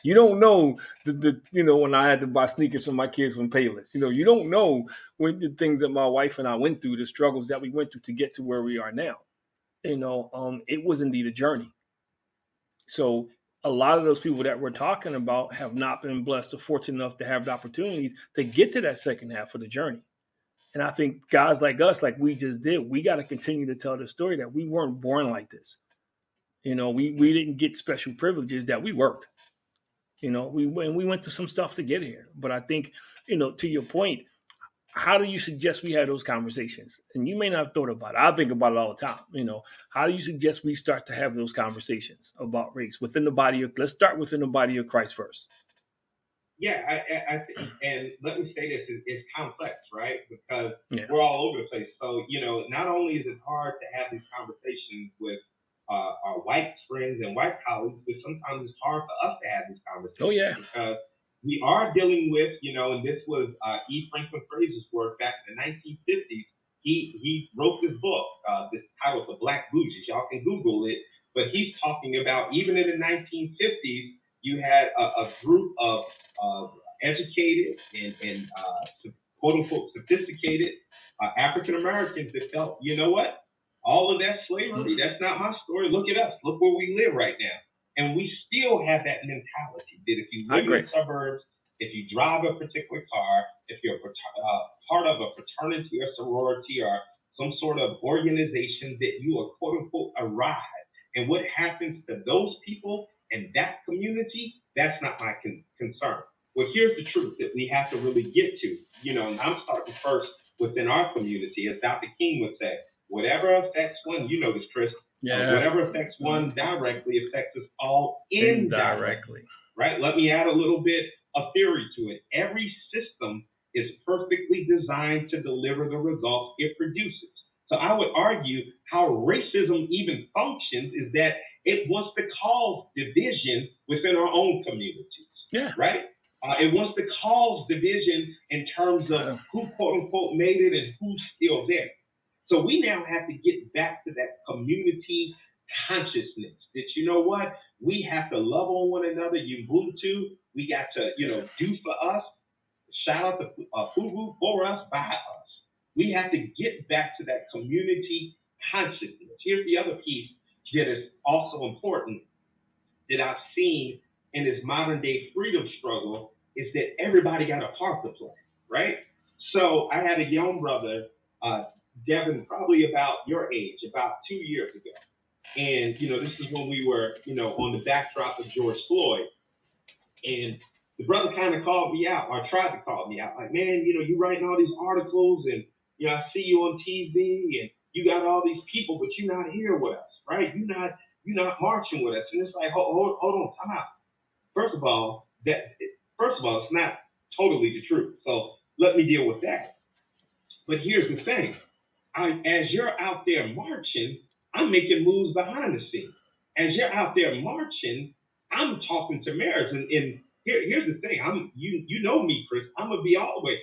[SPEAKER 1] You don't know when I had to buy sneakers for my kids from Payless. You don't know when the things that my wife and I went through, the struggles that we went through to get to where we are now. It was indeed a journey. So a lot of those people that we're talking about have not been blessed or fortunate enough to have the opportunities to get to that second half of the journey. And I think guys like us, like we just did, we got to continue to tell the story that we weren't born like this. We didn't get special privileges, that we worked. We went through some stuff to get here. But I think, to your point, how do you suggest we have those conversations? And you may not have thought about it. I think about it all the time. How do you suggest we start to have those conversations about race within the body of? Let's start within the body of Christ first.
[SPEAKER 2] Yeah, I think, and let me say this: it's complex, right? Because we're all over the place. So not only is it hard to have these conversations with our white friends and white colleagues, but sometimes it's hard for us to have these conversations.
[SPEAKER 1] Oh yeah,
[SPEAKER 2] because we are dealing with, and this was E. Franklin Fraser's work back in the 1950s. He wrote this book, this titled The Black Bougies. Y'all can Google it. But he's talking about even in the 1950s, you had a group of educated and quote unquote sophisticated African Americans that felt, you know what? All of that slavery, that's not my story. Look at us. Look where we live right now. And we still have that mentality that if you live in the suburbs, if you drive a particular car, if you're part of a fraternity or sorority or some sort of organization, that you are quote unquote arrived. And what happens to those people and that community, that's not my concern. Well, here's the truth that we have to really get to. And I'm starting first within our community, as Dr. King would say, whatever affects one, you know this, Chris, whatever affects one directly affects us all indirectly. Right? Let me add a little bit of theory to it. Every system is perfectly designed to deliver the results it produces. So I would argue how racism even functions is that it wants to cause division within our own communities. Yeah. Right? It wants to cause division in terms of who, quote unquote, made it and who's still there. So we now have to get back to that community consciousness that, you know what, we have to love on one another. Ubuntu, we got to, do for us. Shout out to FUBU, for us, by us. We have to get back to that community consciousness. Here's the other piece that is also important that I've seen in this modern day freedom struggle is that everybody got a part to play, right? So I had a young brother, Devin, probably about your age, about 2 years ago. And, this is when we were, on the backdrop of George Floyd. And the brother kind of called me out, or tried to call me out. Like, man, you writing all these articles and, I see you on TV and you got all these people, but you're not here with us, right? You're not marching with us. And it's like, hold on, time out. First of all, it's not totally the truth. So let me deal with that. But here's the thing. As you're out there marching, I'm making moves behind the scenes. As you're out there marching, I'm talking to mayors. And here's the thing. You know me, Chris. I'm going to be all the way.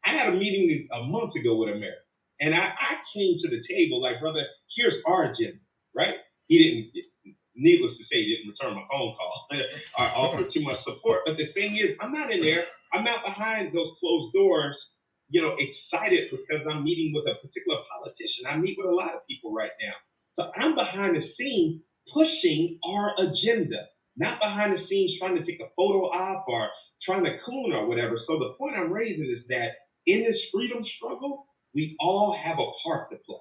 [SPEAKER 2] I had a meeting a month ago with a mayor. And I came to the table like, brother, here's our agenda, right? He didn't, needless to say, he didn't return my phone call or offer too much support. But the thing is, I'm not in there. I'm not behind those closed doors, excited because I'm meeting with a particular politician. I meet with a lot of people right now. So I'm behind the scenes pushing our agenda, not behind the scenes trying to take a photo op or trying to coon or whatever. So the point I'm raising is that in this freedom struggle, we all have a part to play.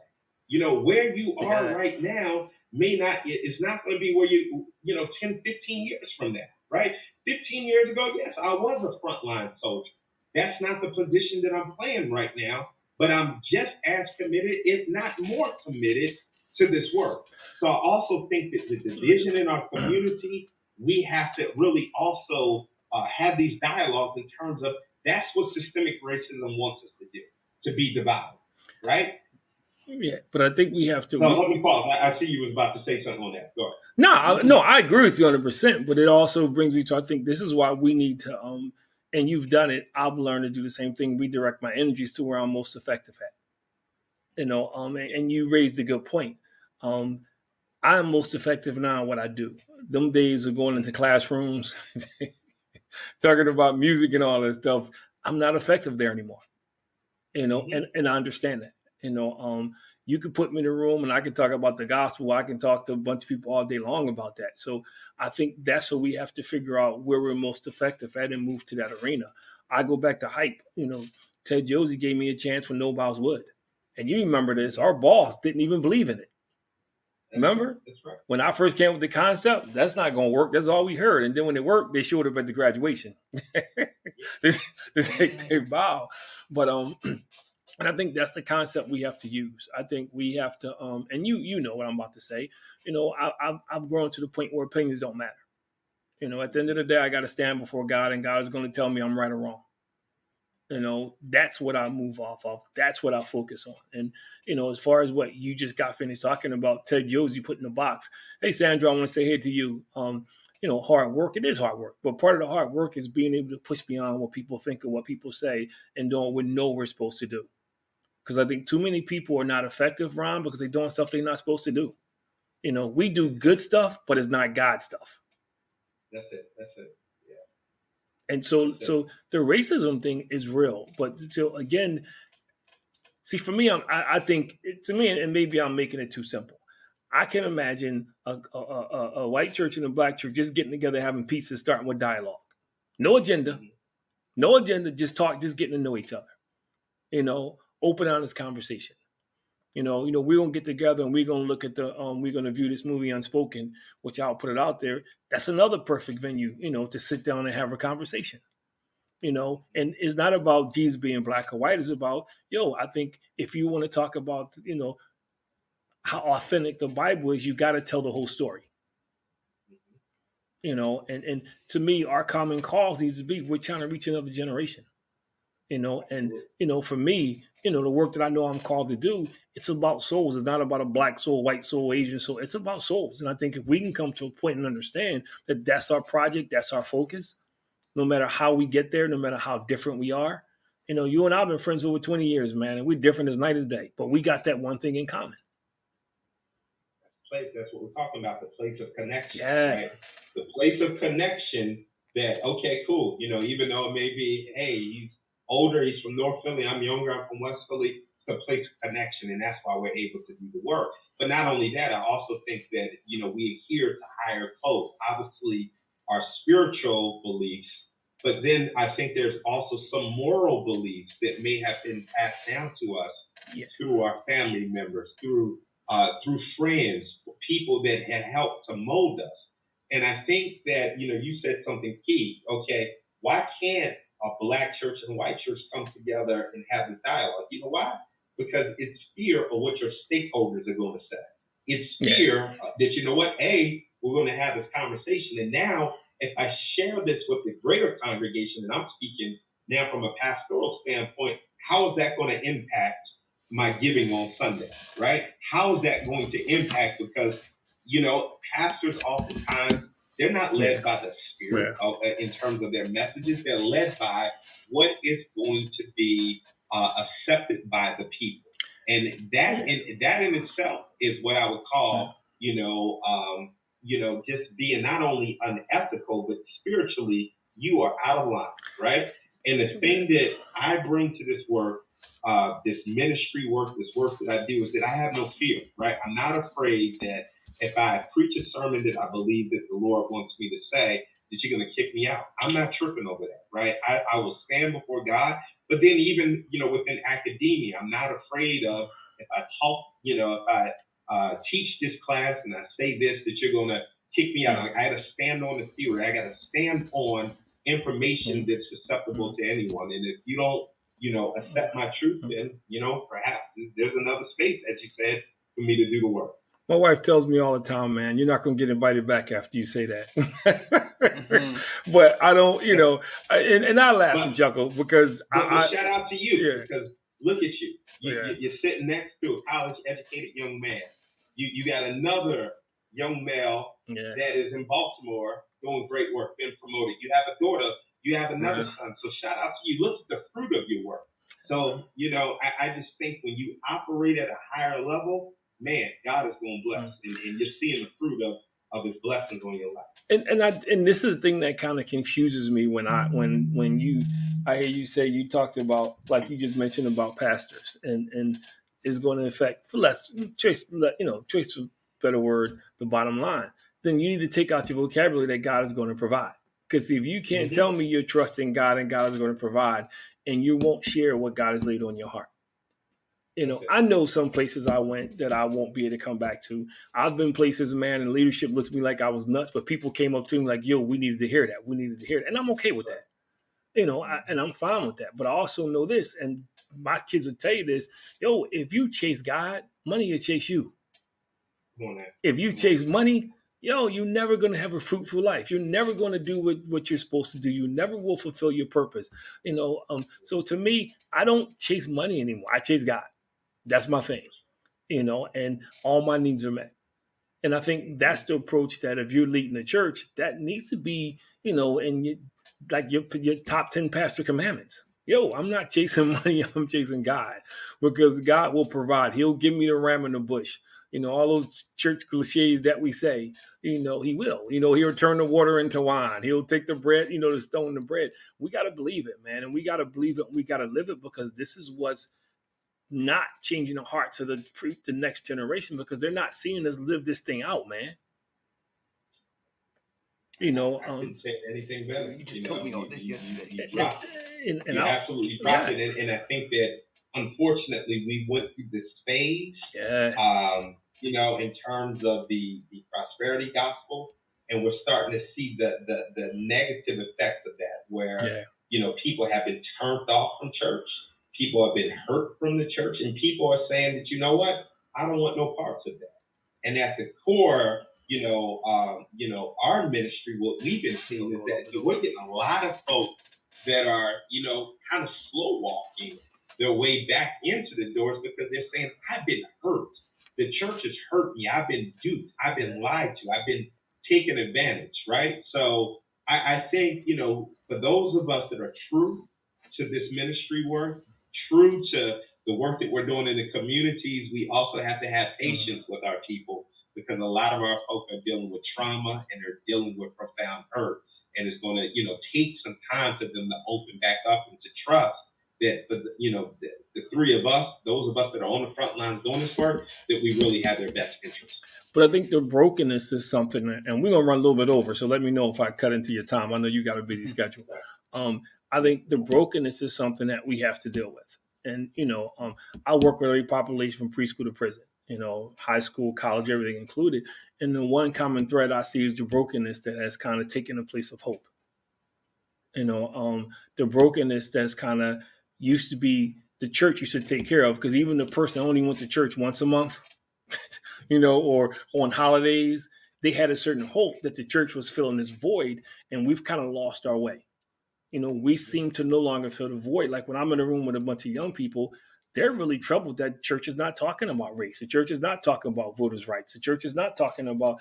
[SPEAKER 2] Where you are right now it's not going to be where 10, 15 years from now, right? 15 years ago, yes, I was a frontline soldier. That's not the position that I'm playing right now, but I'm just as committed, if not more committed, to this work. So I also think that the division in our community, we have to really also have these dialogues in terms of that's what systemic racism wants us to do, to be divided, right?
[SPEAKER 1] Yeah, but I think we have to.
[SPEAKER 2] So let me pause. I see you was about to say something on that. Go ahead.
[SPEAKER 1] No, I agree with you 100%. But it also brings me to, I think this is why we need to, and you've done it. I've learned to do the same thing. Redirect my energies to where I'm most effective at. And you raised a good point. I'm most effective now in what I do. Them days of going into classrooms, talking about music and all that stuff, I'm not effective there anymore. And I understand that. You could put me in a room and I can talk about the gospel. I can talk to a bunch of people all day long about that. So I think that's what we have to figure out, where we're most effective at, and move to that arena. I go back to hype. Ted Josie gave me a chance when nobody else would. And you remember this, our boss didn't even believe in it. Remember?
[SPEAKER 2] That's right.
[SPEAKER 1] When I first came with the concept, that's not going to work. That's all we heard. And then when it worked, they showed up at the graduation. they bow. But and I think that's the concept we have to use. I think we have to, and you know what I'm about to say. I've grown to the point where opinions don't matter. At the end of the day, I got to stand before God, and God is going to tell me I'm right or wrong. That's what I move off of. That's what I focus on. And, as far as what you just got finished talking about, Ted Josie put in the box. Hey, Sandra, I want to say hey to you. hard work. It is hard work, but part of the hard work is being able to push beyond what people think or what people say and doing what we know we're supposed to do. Because I think too many people are not effective, Ron, because they're doing stuff they're not supposed to do. We do good stuff, but it's not God stuff.
[SPEAKER 2] That's it. Yeah.
[SPEAKER 1] And so the racism thing is real. But so again, see, for me, I think to me, and maybe I'm making it too simple. I can imagine a white church and a black church just getting together, having pizza, starting with dialogue. No agenda, just talk, just getting to know each other. Open, honest conversation. We're gonna get together and we're gonna look at we're gonna view this movie Unspoken, which I'll put it out there. That's another perfect venue, to sit down and have a conversation. And it's not about Jesus being black or white. It's about, I think if you want to talk about, how authentic the Bible is, you got to tell the whole story. And to me, our common cause needs to be, we're trying to reach another generation. And for me, the work that I know I'm called to do, it's about souls. It's not about a black soul, white soul, Asian soul. It's about souls. And I think if we can come to a point and understand that that's our project, that's our focus, no matter how we get there, no matter how different we are. You and I have been friends over 20 years, man, and we're different as night as day, but we got that one thing in common.
[SPEAKER 2] That's what we're talking about, the place of connection.
[SPEAKER 1] Yeah.
[SPEAKER 2] Right? The place of connection that, okay, cool. Even though it may be, hey, he's older, he's from North Philly, I'm younger, I'm from West Philly, it's a place of connection, and that's why we're able to do the work. But not only that, I also think that, we adhere to higher codes. Obviously, our spiritual beliefs, but then I think there's also some moral beliefs that may have been passed down to us through our family members, through friends, people that had helped to mold us. And I think that, you said something key. Okay, why can't a black church and a white church come together and have this dialogue? You know why? Because it's fear of what your stakeholders are going to say. It's fear that, hey, we're going to have this conversation. And now, if I share this with the greater congregation, and I'm speaking now from a pastoral standpoint, how is that going to impact my giving on Sunday, right? How is that going to impact? Because, pastors oftentimes, they're not led by the Spirit in terms of their messages. They're led by what is going to be accepted by the people. And that in itself is what I would call, just being not only unethical, but spiritually, you are out of line, right? And the thing that I bring to this work, this ministry work, this work that I do, is that I have no fear, right? I'm not afraid that if I preach a sermon that I believe that the Lord wants me to say, that you're going to kick me out. I'm not tripping over that, right? I will stand before God. But then even, within academia, I'm not afraid of, if I talk, if I teach this class and I say this, that you're going to kick me out. I got to stand on the theory. I got to stand on information that's susceptible to anyone. And if you don't, accept my truth, then, perhaps there's another space, as you said, for me to do the work.
[SPEAKER 1] My wife tells me all the time, man, you're not going to get invited back after you say that. But I don't, and I laugh and chuckle because
[SPEAKER 2] shout out to you because look at you. You're sitting next to a college-educated young man. You got another young male that is in Baltimore doing great work, being promoted. You have a daughter. You have another son. So shout out to you. Look at the fruit of your work. So, I just think when you operate at a higher level, man, God is going to bless. And you're seeing the fruit of his blessings on your life.
[SPEAKER 1] And this is the thing that kind of confuses me when I hear you say you talked about, like you just mentioned about pastors and is going to affect, for less choice for better word, the bottom line. Then you need to take out your vocabulary that God is going to provide. Because if you can't tell me you're trusting God and God is going to provide, and you won't share what God has laid on your heart. I know some places I went that I won't be able to come back to. I've been places, man, and leadership looked at me like I was nuts, but people came up to me like, yo, we needed to hear that. We needed to hear that. And I'm okay with that. And I'm fine with that. But I also know this, and my kids will tell you this, yo, if you chase God, money will chase you. If you chase money, you're never going to have a fruitful life. You're never going to do what you're supposed to do. You never will fulfill your purpose. So to me, I don't chase money anymore. I chase God. That's my thing, and all my needs are met. And I think that's the approach that if you're leading the church, that needs to be, and like your top 10 pastor commandments. Yo, I'm not chasing money. I'm chasing God, because God will provide. He'll give me the ram in the bush. All those church cliches that we say, he will. He'll turn the water into wine. He'll take the bread, the stone to bread. We got to believe it, man. And we got to believe it. We got to live it, because this is what's not changing the hearts of the next generation, because they're not seeing us live this thing out, man.
[SPEAKER 2] I couldn't say anything better.
[SPEAKER 3] You just told me all this yesterday.
[SPEAKER 2] You absolutely dropped it. And I think that, unfortunately, we went through this phase, in terms of the prosperity gospel, and we're starting to see the negative effects of that, where, people have been turned off from church. People have been hurt from the church, and people are saying that, I don't want no parts of that. And at the core, our ministry, what we've been seeing is that we're getting a lot of folks that are, kind of slow walking their way back into the doors, because they're saying, I've been hurt. The church has hurt me. I've been duped. I've been lied to. I've been taken advantage, right? So I think, for those of us that are true to this ministry work, true to the work that we're doing in the communities, we also have to have patience with our people, because a lot of our folk are dealing with trauma and they're dealing with profound hurt. And it's going to, take some time for them to open back up and to trust that, the three of us, those of us that are on the front lines doing this work, that we really have their best interests.
[SPEAKER 1] But I think the brokenness is something, and we're going to run a little bit over, so let me know if I cut into your time. I know you got a busy schedule. I think the brokenness is something that we have to deal with. And, I work with every population from preschool to prison, high school, college, everything included. And the one common thread I see is the brokenness that has kind of taken the place of hope. The brokenness that's kind of used to be the church used to take care of, because even the person only went to church once a month, or on holidays, they had a certain hope that the church was filling this void, and we've kind of lost our way. We seem to no longer fill the void. Like when I'm in a room with a bunch of young people, they're really troubled that church is not talking about race. The church is not talking about voters' rights. The church is not talking about,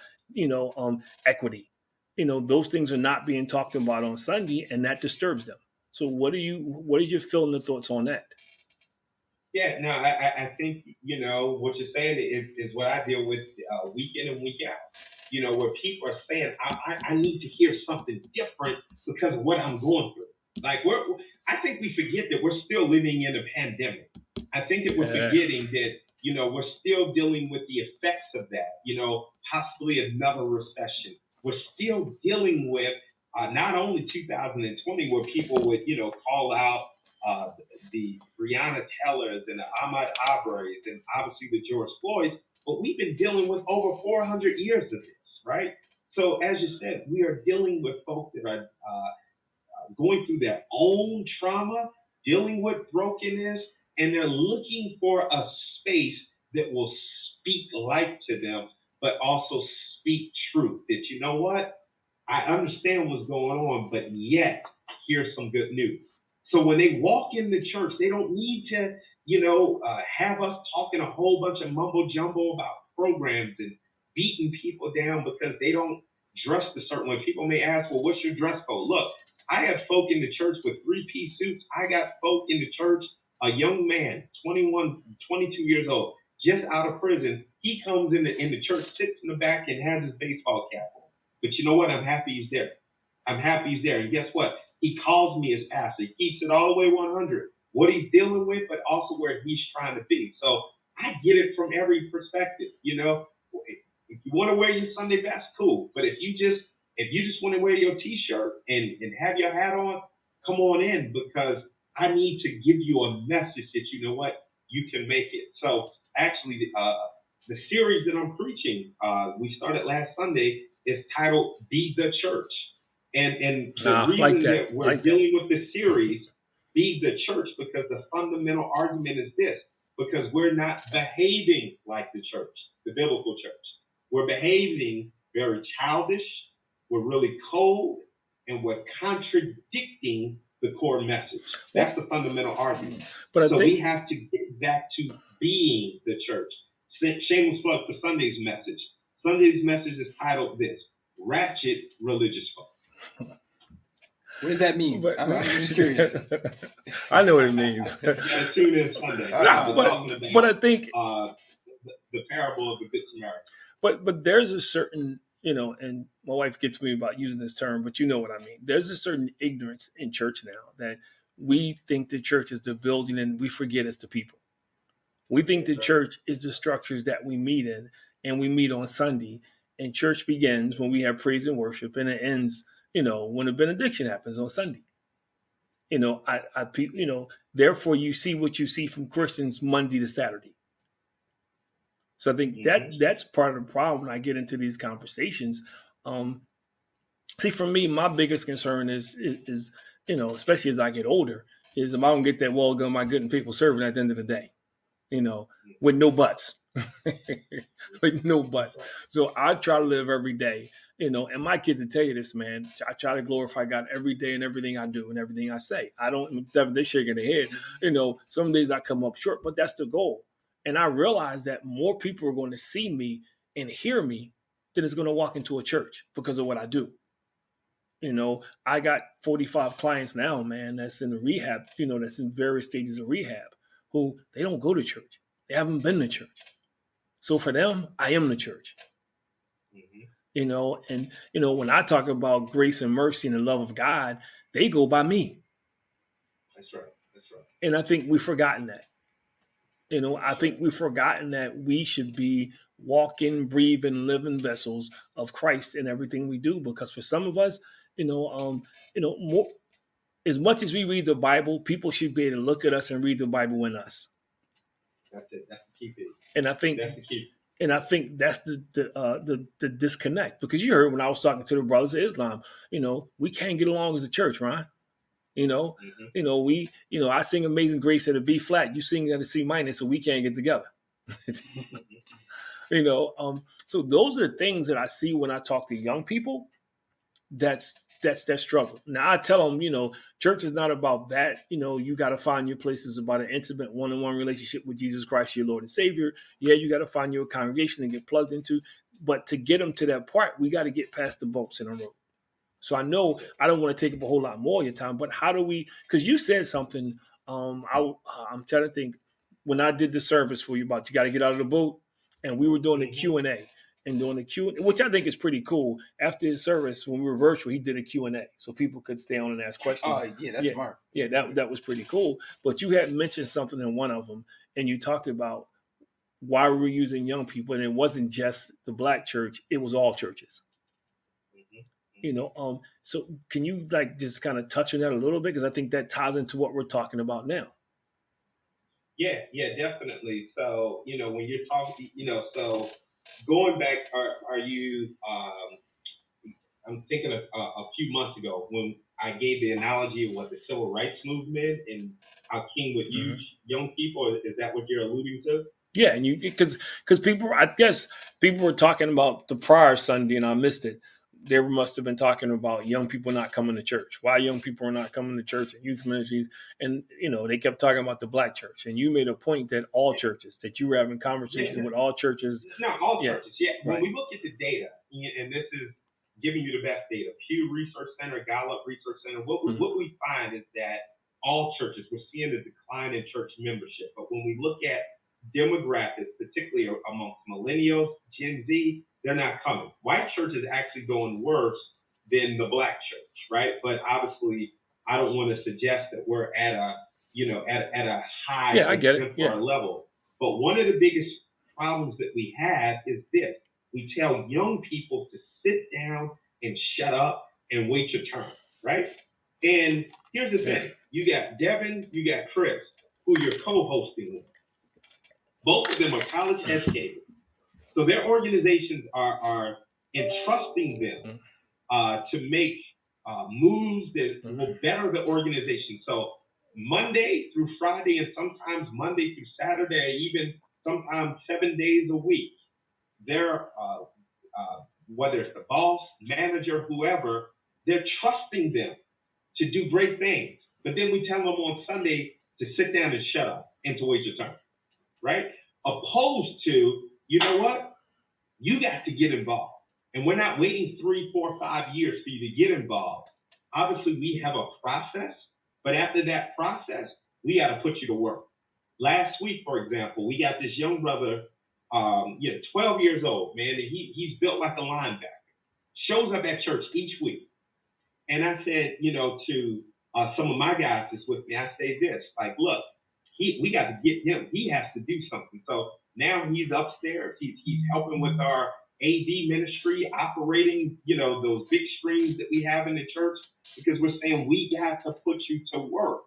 [SPEAKER 1] equity. Those things are not being talked about on Sunday, and that disturbs them. So what are your feeling and thoughts on that?
[SPEAKER 2] Yeah, no, I think, what you're saying is what I deal with week in and week out. Where people are saying, I need to hear something different because of what I'm going through. Like, I think we forget that we're still living in a pandemic. I think that we're forgetting that, we're still dealing with the effects of that, possibly another recession. We're still dealing with not only 2020, where people would, call out the Breonna Tellers and the Ahmaud Arbery's and obviously the George Floyd's, but we've been dealing with over 400 years of this, right? So as you said, we are dealing with folks that are going through their own trauma, dealing with brokenness, and they're looking for a space that will speak life to them, but also speak truth. That, you know what? I understand what's going on, but yet here's some good news. So when they walk in the church, they don't need to, have us talking a whole bunch of mumbo jumbo about programs and beating people down because they don't dress a certain way. People may ask, well, what's your dress code? Look, I have folk in the church with 3-piece suits. I got folk in the church, a young man, 21, 22 years old, just out of prison. He comes in the church, sits in the back and has his baseball cap on. But you know what? I'm happy he's there. I'm happy he's there. And guess what? He calls me as pastor. He keeps it all the way 100. What he's dealing with, but also where he's trying to be. So I get it from every perspective. If you want to wear your Sunday best, cool. But if you just want to wear your T-shirt and have your hat on, come on in, because I need to give you a message that, you know what, you can make it. So actually, the series that I'm preaching, we started last Sunday, is titled "Be the Church." And the reason that we're dealing with this series, Be the Church, because the fundamental argument is this: because we're not behaving like the church, the biblical church. We're behaving very childish, we're really cold, and we're contradicting the core message. That's the fundamental argument. But we have to get back to being the church. Shameless plug for Sunday's message. Sunday's message is titled this: Ratchet Religious Folk.
[SPEAKER 3] What does that mean? I'm just curious.
[SPEAKER 1] I know what it means.
[SPEAKER 2] You gotta tune in Sunday.
[SPEAKER 1] But I think
[SPEAKER 2] the parable of the Good Samaritan.
[SPEAKER 1] But there's a certain, and my wife gets me about using this term, but you know what I mean. There's a certain ignorance in church now that we think the church is the building and we forget it's the people. We think the church is the structures that we meet in, and we meet on Sunday, and church begins when we have praise and worship, and it ends, when a benediction happens on Sunday. Therefore you see what you see from Christians Monday to Saturday. So I think that's part of the problem when I get into these conversations. See, for me, my biggest concern is especially as I get older, is if I don't get that well done, my good and faithful servant at the end of the day, with no buts. With no buts. So I try to live every day, and my kids will tell you this, man. I try to glorify God every day in everything I do and everything I say. I don't, they're shaking their head. Some days I come up short, but that's the goal. And I realize that more people are going to see me and hear me than is going to walk into a church because of what I do. I got 45 clients now, man, that's in the rehab, that's in various stages of rehab, who they don't go to church. They haven't been to church. So for them, I am the church. When I talk about grace and mercy and the love of God, they go by me.
[SPEAKER 2] That's right.
[SPEAKER 1] And I think we've forgotten that. I think we've forgotten that we should be walking, breathing, living vessels of Christ in everything we do. Because for some of us, more, as much as we read the Bible, people should be able to look at us and read the Bible in us.
[SPEAKER 2] That's it. That's the key thing.
[SPEAKER 1] And I think
[SPEAKER 2] that's the key.
[SPEAKER 1] And I think that's the disconnect, because you heard when I was talking to the brothers of Islam, we can't get along as a church, right? I sing Amazing Grace at a B flat, you sing at a C minus, so we can't get together. So those are the things that I see when I talk to young people. That's that struggle. Now I tell them, church is not about that. You got to find your place. It's about an intimate one-on-one relationship with Jesus Christ, your Lord and Savior. Yeah, you got to find your congregation and get plugged into. But to get them to that part, we got to get past the bumps in the road. So I know I don't want to take up a whole lot more of your time, but how do we? Because you said something. I'm trying to think. When I did the service for you about you got to get out of the boat, and we were doing the Q&A. And doing the Q&A, which I think is pretty cool. After his service, when we were virtual, he did a Q&A, so people could stay on and ask questions.
[SPEAKER 3] Oh, yeah, that's smart.
[SPEAKER 1] Yeah, that was pretty cool. But you had mentioned something in one of them, and you talked about why we were using young people, and it wasn't just the Black church; it was all churches. So can you just kind of touch on that a little bit, because I think that ties into what we're talking about now.
[SPEAKER 2] Yeah, definitely. So when you're talking, so. Going back, are you? I'm thinking of a few months ago when I gave the analogy of what the civil rights movement and how King would use young people. Is that what you're alluding to?
[SPEAKER 1] Yeah, and because people, I guess people were talking about the prior Sunday, and I missed it. They must have been talking about young people not coming to church. Why young people are not coming to church and youth ministries. And, they kept talking about the Black church. And you made a point that all churches, that you were having conversations with all churches.
[SPEAKER 2] No, all churches, yeah.
[SPEAKER 1] Right.
[SPEAKER 2] When we look at the data, and this is giving you the best data, Pew Research Center, Gallup Research Center, what we find is that all churches, we're seeing a decline in church membership. But when we look at demographics, particularly amongst millennials, Gen Z, they're not coming. White church is actually going worse than the Black church, right? But obviously, I don't want to suggest that we're at a high level. But one of the biggest problems that we have is this: we tell young people to sit down and shut up and wait your turn, right? And here's the thing: you got Devin, you got Chris, who you're co-hosting with. Both of them are college educated. So their organizations are entrusting them to make moves that will better the organization. So Monday through Friday, and sometimes Monday through Saturday, even sometimes 7 days a week, they're whether it's the boss, manager, whoever, they're trusting them to do great things. But then we tell them on Sunday to sit down and shut up and to wait your turn, right? Opposed to, you know what? You got have to get involved. And we're not waiting 3, 4, 5 years for you to get involved. Obviously, we have a process, but after that process, we got to put you to work. Last week, for example, we got this young brother, 12 years old, man. He's built like a linebacker. Shows up at church each week. And I said, to some of my guys that's with me, I say this, like, look, we got to get him. He has to do something. So now he's upstairs. He's helping with our AD ministry, operating, those big screens that we have in the church, because we're saying we got to put you to work.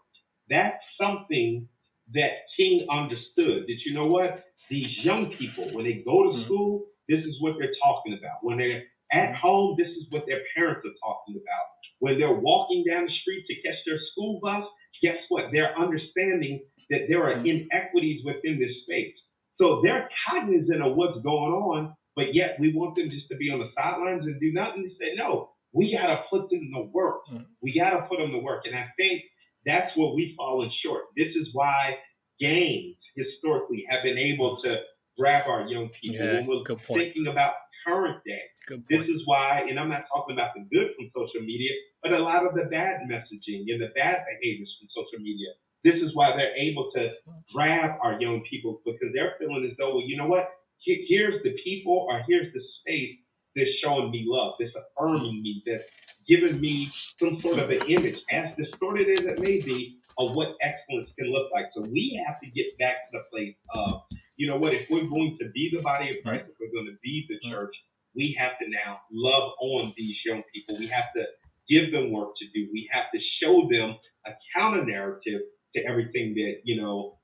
[SPEAKER 2] That's something that King understood. That, you know what? These young people, when they go to school, this is what they're talking about. When they're at home, this is what their parents are talking about. When they're walking down the street to catch their school bus, guess what? They're understanding that there are inequities within this space. So they're cognizant of what's going on, but yet we want them just to be on the sidelines and do nothing. They say, no, we got to put them to work. We got to put them to work. And I think that's where we've fallen short. This is why gangs historically have been able to grab our young people.
[SPEAKER 1] Yeah,
[SPEAKER 2] when we're thinking about current day. This is why, and I'm not talking about the good from social media, but a lot of the bad messaging and the bad behaviors from social media. This is why they're able to grab our young people, because they're feeling as though, well, you know what? Here's the people, or here's the space that's showing me love, that's affirming me, that's giving me some sort of an image, as distorted as it may be, of what excellence can look like. So we have to get back to the place of, you know what, if we're going to be the body of Christ, if we're going to be the church, we have to now love on these young people. We have to give them work to do. We have to show them a counter narrative to everything that,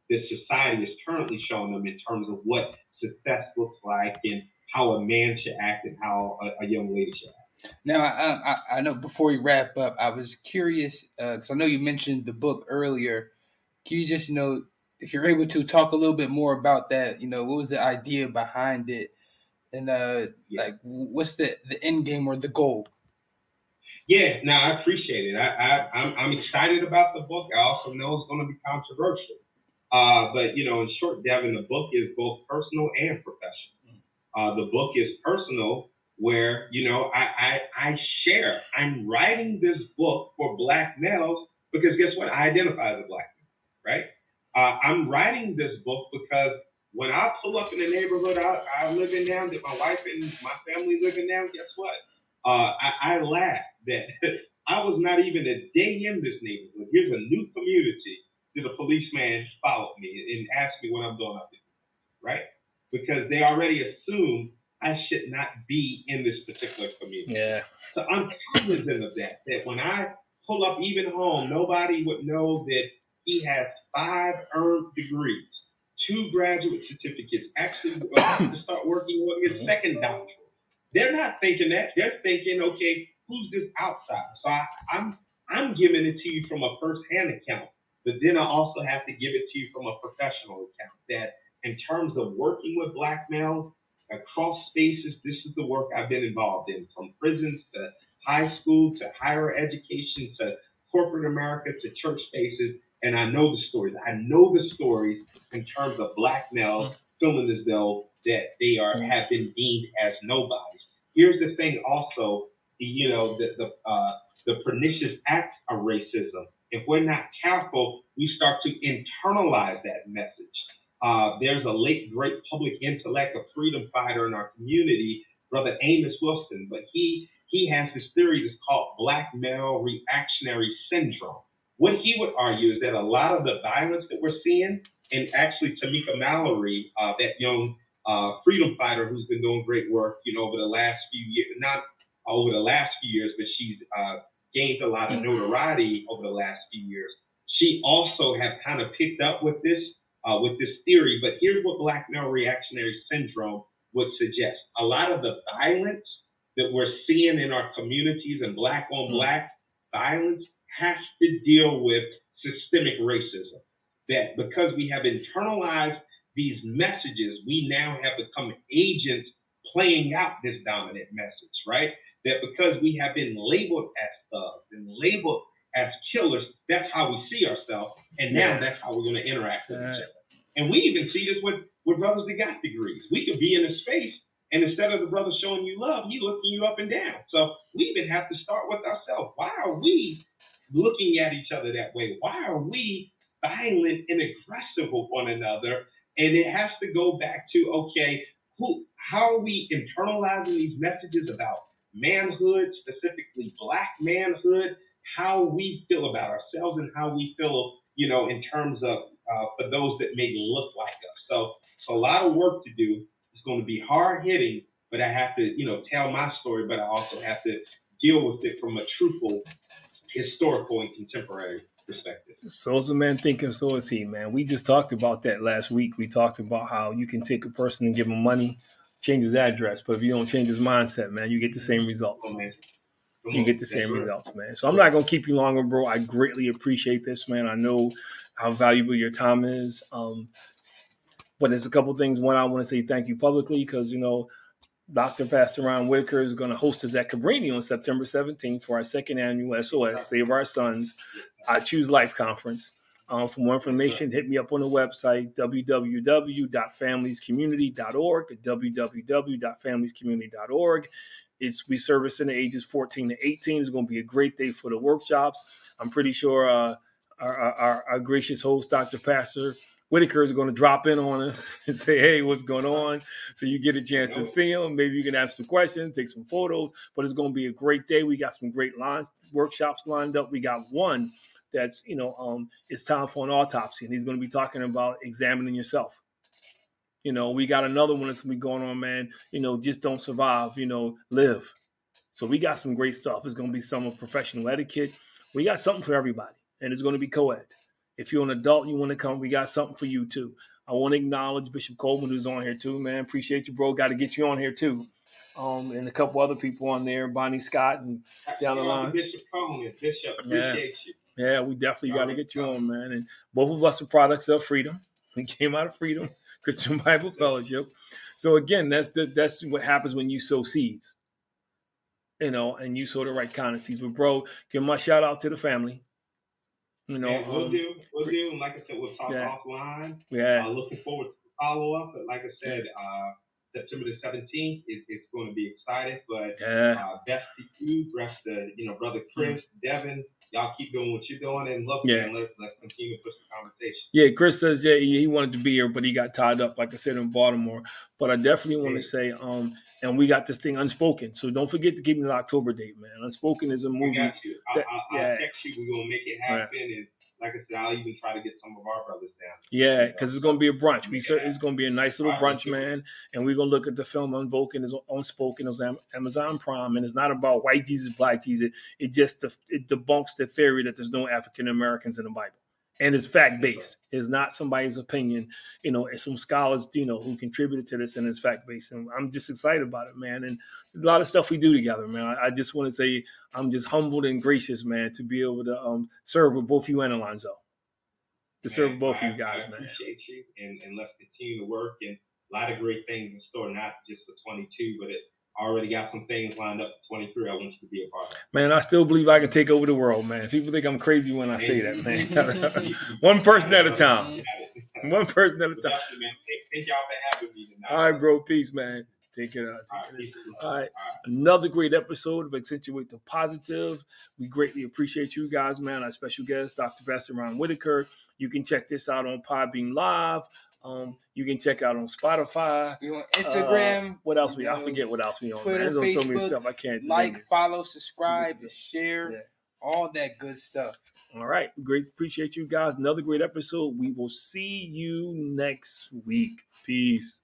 [SPEAKER 2] that society is currently showing them in terms of what success looks like and how a man should act and how a young lady should act.
[SPEAKER 3] Now, I know before we wrap up, I was curious, because I know you mentioned the book earlier. Can you just, if you're able to talk a little bit more about that, what was the idea behind it? And like, what's the end game or the goal?
[SPEAKER 2] Yeah, no, I appreciate it. I'm excited about the book. I also know it's going to be controversial. But, in short, Devin, the book is both personal and professional. The book is personal where, I share. I'm writing this book for Black males because guess what? I identify as a Black male, right? I'm writing this book because when I pull up in the neighborhood I live in now, that my wife and my family live in now, guess what? I laugh that I was not even a day in this neighborhood. Here's a new community. Did a policeman follow me and ask me what I'm doing up here, right? Because they already assume I should not be in this particular community.
[SPEAKER 1] Yeah.
[SPEAKER 2] So I'm cognizant of that when I pull up even home, nobody would know that he has 5 earned degrees, 2 graduate certificates, actually to start working on his second doctorate. They're not thinking that. They're thinking, okay, who's this outsider? So I'm giving it to you from a first-hand account, but then I also have to give it to you from a professional account. That in terms of working with Black males across spaces, this is the work I've been involved in, from prisons to high school to higher education to corporate America to church spaces. And I know the stories. I know the stories in terms of Black males feeling as though that they have been deemed as nobodies. Here's the thing also, the pernicious act of racism. If we're not careful, we start to internalize that message. There's a late, great public intellect, a freedom fighter in our community, Brother Amos Wilson, but he has this theory that's called Black male reactionary syndrome. What he would argue is that a lot of the violence that we're seeing, and actually Tamika Mallory, that young freedom fighter who's been doing great work, over the last few years, not over the last few years, but she's gained a lot of notoriety over the last few years. She also has kind of picked up with this theory, but here's what Black male reactionary syndrome would suggest. A lot of the violence that we're seeing in our communities and Black on Black violence has to deal with systemic racism. That because we have internalized these messages, we now have become agents playing out this dominant message, right? That because we have been labeled as thugs and labeled as killers, that's how we see ourselves. And now that's how we're going to interact with each other. And we even see this with brothers that got degrees. We could be in a space And instead of the brother showing you love, he's looking you up and down. So we even have to start with ourselves. Why are we looking at each other that way? Why are we violent and aggressive with one another? And it has to go back to, okay, how are we internalizing these messages about manhood, specifically Black manhood, how we feel about ourselves and how we feel, in terms of for those that may look like us. So a lot of work to do. It's going to be hard hitting, but I have to, tell my story, but I also have to deal with it from a truthful, historical, and contemporary perspective.
[SPEAKER 1] So is a man thinking, so is he, man. We just talked about that last week. We talked about how you can take a person and give him money, change his address, but if you don't change his mindset, man, you get the same results.
[SPEAKER 2] Oh, man.
[SPEAKER 1] You get the same results, man. So I'm not going to keep you longer, bro. I greatly appreciate this, man. I know how valuable your time is. But there's a couple things. One, I want to say thank you publicly because, Dr. Pastor Ron Whitaker is going to host us at Cabrini on September 17th for our second annual SOS, Save Our Sons, I Choose Life Conference. For more information, hit me up on the website, www.familiescommunity.org, www.familiescommunity.org. We service in the ages 14 to 18. It's going to be a great day for the workshops. I'm pretty sure our gracious host, Dr. Pastor Whitaker, is going to drop in on us and say, hey, what's going on? So you get a chance to see him. Maybe you can ask some questions, take some photos, but it's going to be a great day. We got some great workshops lined up. We got one that's, it's time for an autopsy, and he's going to be talking about examining yourself. We got another one that's going to be going on, man. Just don't survive, live. So we got some great stuff. It's going to be some of professional etiquette. We got something for everybody, and it's going to be co-ed. If you're an adult, you want to come, we got something for you too. I want to acknowledge Bishop Coleman, who's on here too, man. Appreciate you, bro. Got to get you on here too. And a couple other people on there, Bonnie Scott and down the line.
[SPEAKER 2] Bishop Coleman, Bishop, appreciate you.
[SPEAKER 1] Yeah, we definitely got to get you on, man. And both of us are products of freedom. We came out of Freedom Christian Bible Fellowship. So again, that's what happens when you sow seeds, and you sow the right kind of seeds. But bro, give my shout out to the family.
[SPEAKER 2] We'll do. And like I said, we'll talk offline.
[SPEAKER 1] Yeah.
[SPEAKER 2] Looking forward to the follow-up. But like I said, September the 17th, it's going to be exciting. But best to you, best to, Brother Chris, Devin, y'all keep doing what you're doing. And look, man, let's continue to push the conversation.
[SPEAKER 1] Yeah, Chris says, he wanted to be here, but he got tied up, like I said, in Baltimore. But I definitely want to say, and we got this thing Unspoken. So don't forget to give me the October date, man. Unspoken is a movie.
[SPEAKER 2] I got you. I'll text you. We're going to make it happen. Right. And like I said, I'll even try to get some of our brothers down. Yeah,
[SPEAKER 1] because it's going to be a brunch. It's going to be a nice little brunch, man. And we're going to look at the film Unspoken. It's on Amazon Prime. And it's not about white Jesus, black Jesus. It debunks the theory that there's no African Americans in the Bible. And it's fact-based. It's not somebody's opinion. It's some scholars, who contributed to this, and it's fact-based. And I'm just excited about it, man. And a lot of stuff we do together, man. I just want to say I'm just humbled and gracious, man, to be able to serve with both you and Alonzo. Serve both of you guys, man.
[SPEAKER 2] I appreciate you, and let's continue to work. And a lot of great things in store, not just for 22, but I already got some things lined up for 23 I want you to be a part of.
[SPEAKER 1] Man, I still believe I can take over the world, man. People think I'm crazy when I say that, man. One person at a time. One person at a time.
[SPEAKER 2] Thank y'all for having me tonight.
[SPEAKER 1] All right, bro. Peace, man. Take it out. All right. Another great episode of Accentuate the Positive. We greatly appreciate you guys, man. Our special guest, Dr. Pastor Ron Whitaker. You can check this out on Podbean Live. You can check out on Spotify.
[SPEAKER 3] You on Instagram.
[SPEAKER 1] What else I forget what else we on.
[SPEAKER 3] Twitter,
[SPEAKER 1] There's
[SPEAKER 3] Facebook,
[SPEAKER 1] so many stuff I can't
[SPEAKER 3] follow, subscribe, share, all that good stuff.
[SPEAKER 1] All right. Great. Appreciate you guys. Another great episode. We will see you next week. Peace.